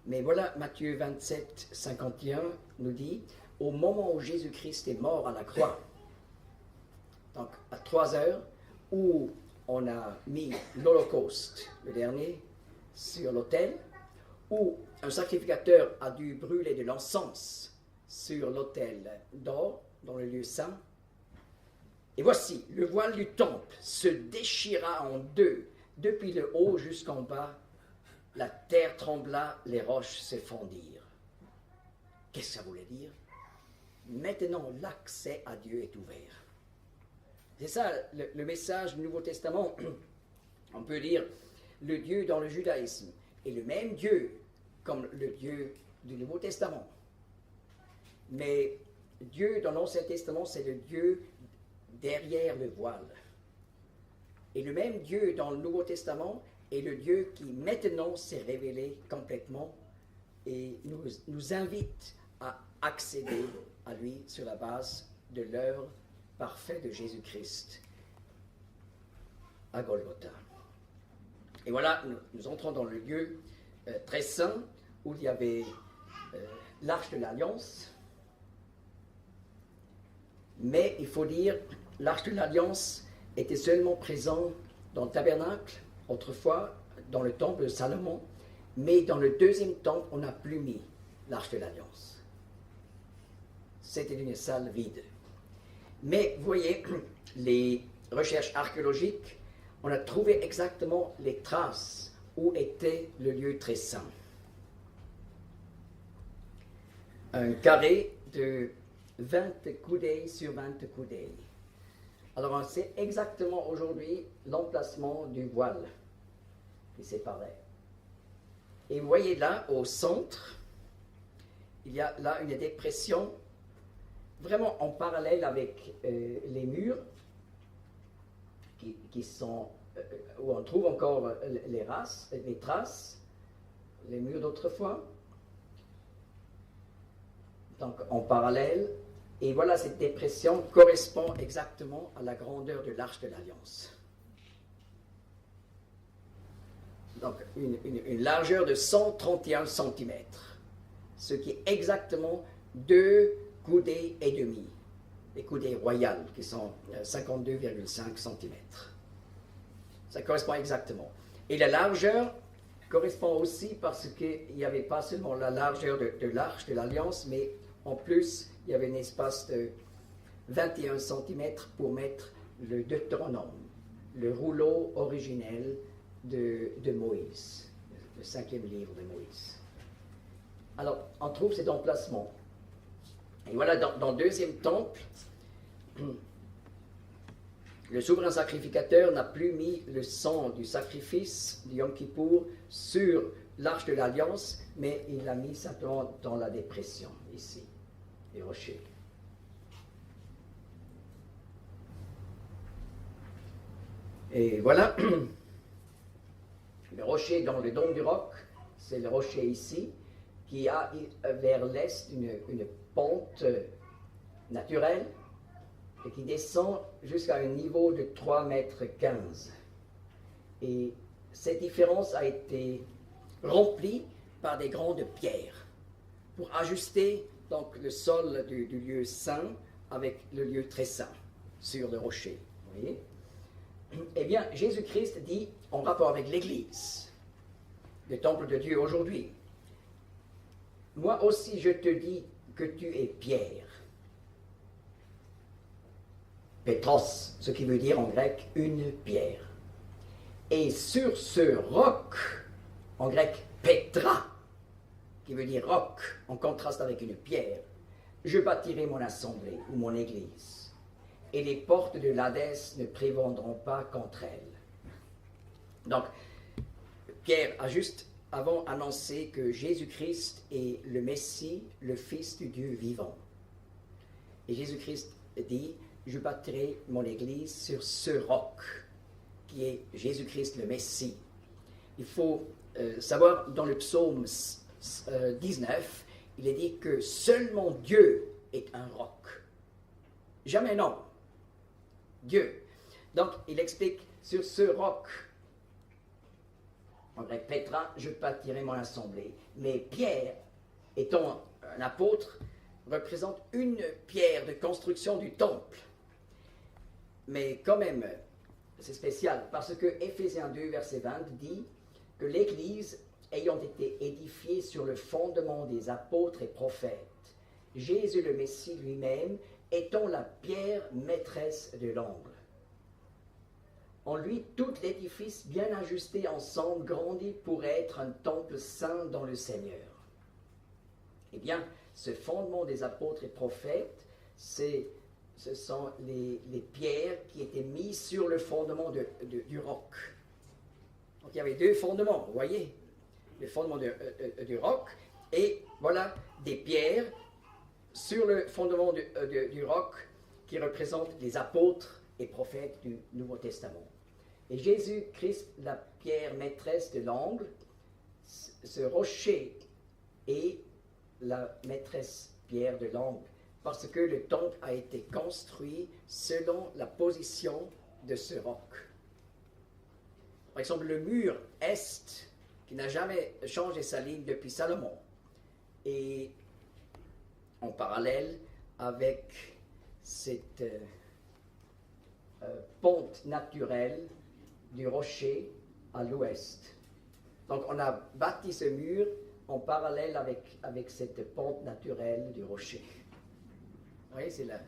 Mais voilà, Matthieu 27, 51 nous dit, au moment où Jésus-Christ est mort à la croix, donc à 3 heures, où on a mis l'Holocauste, le dernier, sur l'autel, où un sacrificateur a dû brûler de l'encens sur l'autel d'or, dans le lieu saint. Et voici, le voile du temple se déchira en deux, depuis le haut jusqu'en bas. La terre trembla, les roches se fondirent. Qu'est-ce que ça voulait dire? Maintenant, l'accès à Dieu est ouvert. C'est ça le message du Nouveau Testament. On peut dire, le Dieu dans le judaïsme est le même Dieu comme le Dieu du Nouveau Testament. Mais Dieu dans l'Ancien Testament, c'est le Dieu derrière le voile. Et le même Dieu dans le Nouveau Testament est le Dieu qui maintenant s'est révélé complètement et nous invite à accéder à lui sur la base de l'œuvre parfaite de Jésus-Christ à Golgotha. Et voilà, nous entrons dans le lieu très saint où il y avait l'Arche de l'Alliance. Mais il faut dire, l'Arche de l'Alliance était seulement présente dans le tabernacle, autrefois, dans le temple de Salomon, mais dans le deuxième temple, on n'a plus mis l'Arche de l'Alliance. C'était une salle vide. Mais vous voyez, les recherches archéologiques, on a trouvé exactement les traces où était le lieu très saint. Un carré de 20 coudées sur 20 coudées. Alors on sait exactement aujourd'hui l'emplacement du voile qui séparait. Et vous voyez là, au centre, il y a là une dépression vraiment en parallèle avec les murs qui sont, où on trouve encore les traces, les murs d'autrefois. Donc en parallèle, et voilà, cette dépression correspond exactement à la grandeur de l'Arche de l'Alliance. Donc une largeur de 131 cm, ce qui est exactement 2 coudées et demi, les coudées royales qui sont 52,5 cm. Ça correspond exactement. Et la largeur correspond aussi parce qu'il n'y avait pas seulement la largeur de l'Arche de l'Alliance, mais en plus, il y avait un espace de 21 cm pour mettre le Deutéronome, le rouleau originel de Moïse, le 5e livre de Moïse. Alors, on trouve cet emplacement. Et voilà, dans le deuxième temple, le souverain sacrificateur n'a plus mis le sang du sacrifice du Yom Kippour sur l'Arche de l'Alliance, mais il l'a mis simplement dans la dépression, ici, les rochers. Et voilà, le rocher dans le dôme du roc, c'est le rocher ici, qui a vers l'est une pente naturelle et qui descend jusqu'à un niveau de 3,15 mètres. Et cette différence a été remplie par des grandes pierres pour ajuster donc le sol du lieu saint avec le lieu très saint sur le rocher. Vous voyez? Eh bien, Jésus-Christ dit, en rapport avec l'Église, le temple de Dieu aujourd'hui, « Moi aussi je te dis que tu es Pierre. » Pétros, ce qui veut dire en grec une pierre. Et sur ce roc, en grec Petra, qui veut dire roc, en contraste avec une pierre, je bâtirai mon assemblée ou mon église, et les portes de l'Hadès ne prévendront pas contre elle. Donc, Pierre a juste avant annoncé que Jésus-Christ est le Messie, le Fils du Dieu vivant. Et Jésus-Christ dit, je bâtirai mon église sur ce roc, qui est Jésus-Christ le Messie. il faut savoir, dans le psaume 19, il est dit que seulement Dieu est un roc. Jamais non. Dieu. Donc, il explique, sur ce roc, on répétera, je bâtirai mon assemblée. Mais Pierre, étant un apôtre, représente une pierre de construction du temple. Mais quand même, c'est spécial, parce que Éphésiens 2, verset 20 dit que l'Église, ayant été édifiée sur le fondement des apôtres et prophètes, Jésus le Messie lui-même étant la pierre maîtresse de l'angle. En lui, tout l'édifice bien ajusté ensemble grandit pour être un temple saint dans le Seigneur. Eh bien, ce fondement des apôtres et prophètes, ce sont les pierres qui étaient mises sur le fondement du roc. Donc il y avait deux fondements, vous voyez, le fondement du roc et voilà des pierres sur le fondement du roc qui représentent les apôtres et prophètes du Nouveau Testament. Et Jésus-Christ, la pierre maîtresse de l'angle, ce rocher est la maîtresse pierre de l'angle, parce que le temple a été construit selon la position de ce roc. Par exemple, le mur est, qui n'a jamais changé sa ligne depuis Salomon, est en parallèle avec cette pente naturelle du rocher à l'ouest. Donc on a bâti ce mur en parallèle avec cette pente naturelle du rocher. Vous voyez, c'est la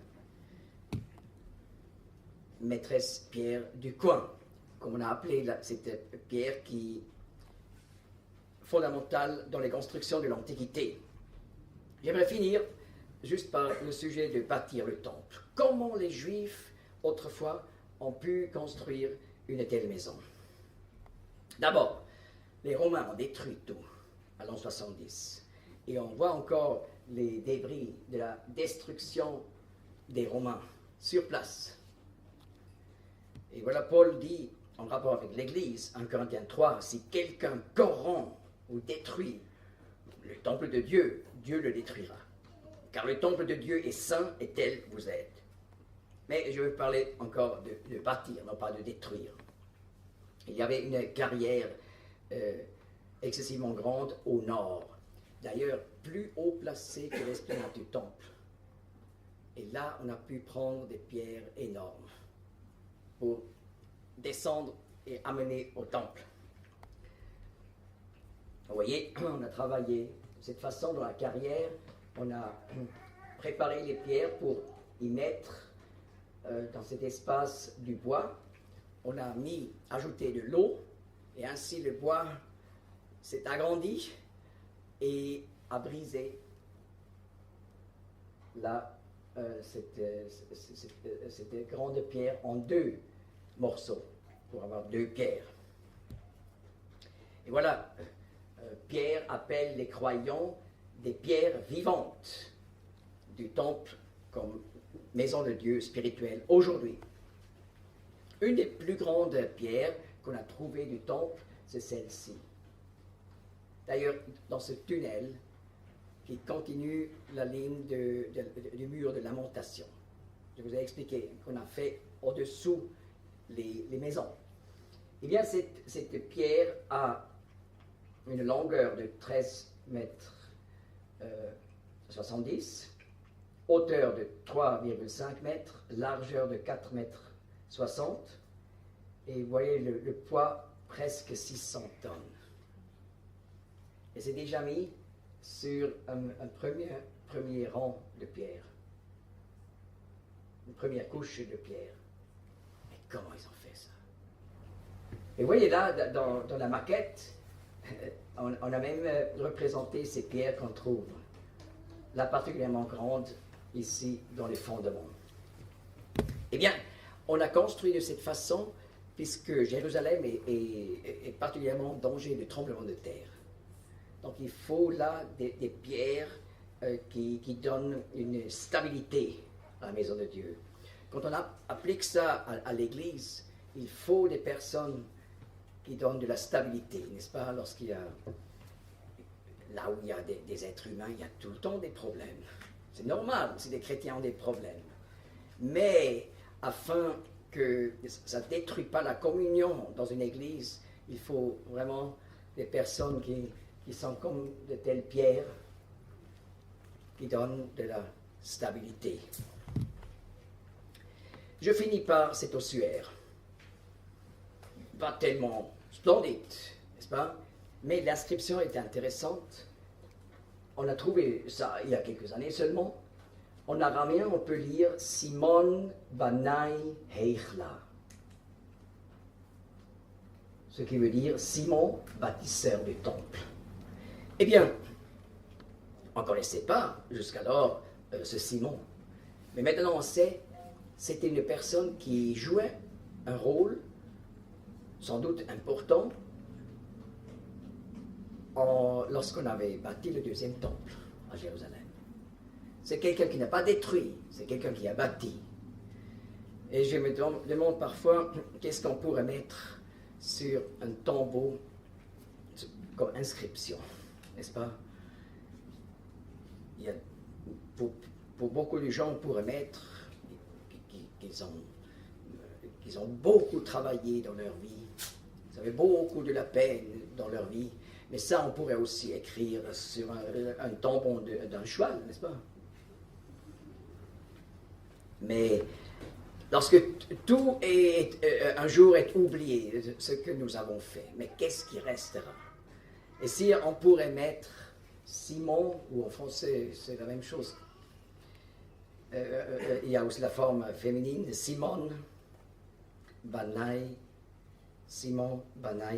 maîtresse pierre du coin, comme on a appelé cette pierre qui est fondamentale dans les constructions de l'Antiquité. J'aimerais finir juste par le sujet de bâtir le temple. Comment les Juifs, autrefois, ont pu construire une telle maison? D'abord, les Romains ont détruit tout à l'an 70. Et on voit encore les débris de la destruction des Romains sur place. Et voilà, Paul dit, en rapport avec l'Église, 1 Corinthiens 3, si quelqu'un corrompt ou détruit le temple de Dieu, Dieu le détruira. Car le temple de Dieu est saint et tel vous êtes. Mais je veux parler encore de bâtir, non pas de détruire. Il y avait une carrière excessivement grande au nord, d'ailleurs plus haut placée que l'esplanade du temple. Et là, on a pu prendre des pierres énormes pour descendre et amener au temple. Vous voyez, on a travaillé de cette façon dans la carrière, on a préparé les pierres pour y mettre dans cet espace du bois. On a ajouté de l'eau, et ainsi le bois s'est agrandi et a brisé cette grande pierre en deux morceaux, pour avoir deux pierres. Et voilà, Pierre appelle les croyants des pierres vivantes du temple comme maison de Dieu spirituelle aujourd'hui. Une des plus grandes pierres qu'on a trouvées du temple, c'est celle-ci. D'ailleurs, dans ce tunnel qui continue la ligne du mur de lamentation. Je vous ai expliqué qu'on a fait au-dessous les maisons. Eh bien, cette pierre a une longueur de 13 mètres 70, hauteur de 3,5 mètres, largeur de 4 mètres 60, et vous voyez le poids presque 600 tonnes. Et c'est déjà mis sur un premier rang de pierre, une première couche de pierre. Mais comment ils ont fait ça? Et vous voyez là, dans la maquette, on a même représenté ces pierres qu'on trouve, là particulièrement grandes, ici dans les fondements. Eh bien, on a construit de cette façon, puisque Jérusalem est particulièrement en danger de tremblement de terre. Donc il faut là des pierres qui donnent une stabilité à la maison de Dieu. Quand on applique ça à l'Église, il faut des personnes qui donne de la stabilité, n'est-ce pas? Lorsqu'il y a, là où il y a des êtres humains, il y a tout le temps des problèmes. C'est normal si des chrétiens ont des problèmes. Mais afin que ça ne détruise pas la communion dans une église, il faut vraiment des personnes qui sont comme de telles pierres, qui donnent de la stabilité. Je finis par cet ossuaire. Pas tellement splendide, n'est-ce pas? Mais l'inscription est intéressante. On a trouvé ça il y a quelques années seulement. En araméen, on peut lire Simon Banai Heichla. Ce qui veut dire Simon, bâtisseur du temple. Eh bien, on ne connaissait pas jusqu'alors ce Simon. Mais maintenant on sait, c'était une personne qui jouait un rôle, sans doute important, lorsqu'on avait bâti le deuxième temple à Jérusalem. C'est quelqu'un qui n'a pas détruit, c'est quelqu'un qui a bâti. Et je me demande parfois qu'est-ce qu'on pourrait mettre sur un tombeau comme inscription, n'est-ce pas? Il y a, pour beaucoup de gens, on pourrait mettre qu'ils ont beaucoup travaillé dans leur vie, ils avaient beaucoup de la peine dans leur vie, mais ça, on pourrait aussi écrire sur un tombeau d'un cheval, n'est-ce pas? Mais lorsque tout un jour est oublié, ce que nous avons fait, mais qu'est-ce qui restera? Et si on pourrait mettre Simon, ou en français c'est la même chose, il y a aussi la forme féminine, Simon Banai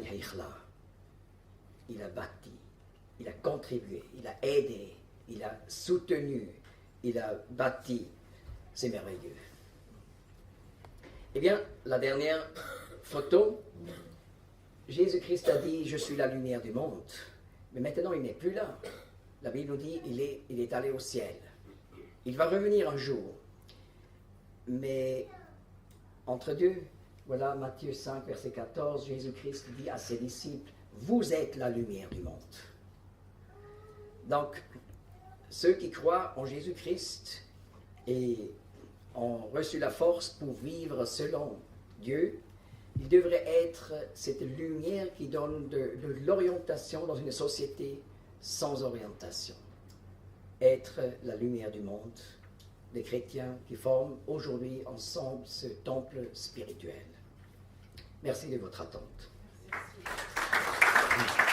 Heichla. Il a bâti, il a contribué, il a aidé, il a soutenu, il a bâti. C'est merveilleux. Eh bien, la dernière photo, Jésus-Christ a dit « Je suis la lumière du monde ». Mais maintenant, il n'est plus là. La Bible nous dit il est allé au ciel. Il va revenir un jour. Mais entre deux, voilà Matthieu 5, verset 14, Jésus-Christ dit à ses disciples « Vous êtes la lumière du monde ». Donc, ceux qui croient en Jésus-Christ et ont reçu la force pour vivre selon Dieu, il devrait être cette lumière qui donne de l'orientation dans une société sans orientation. Être la lumière du monde, des chrétiens qui forment aujourd'hui ensemble ce temple spirituel. Merci de votre attente. Merci.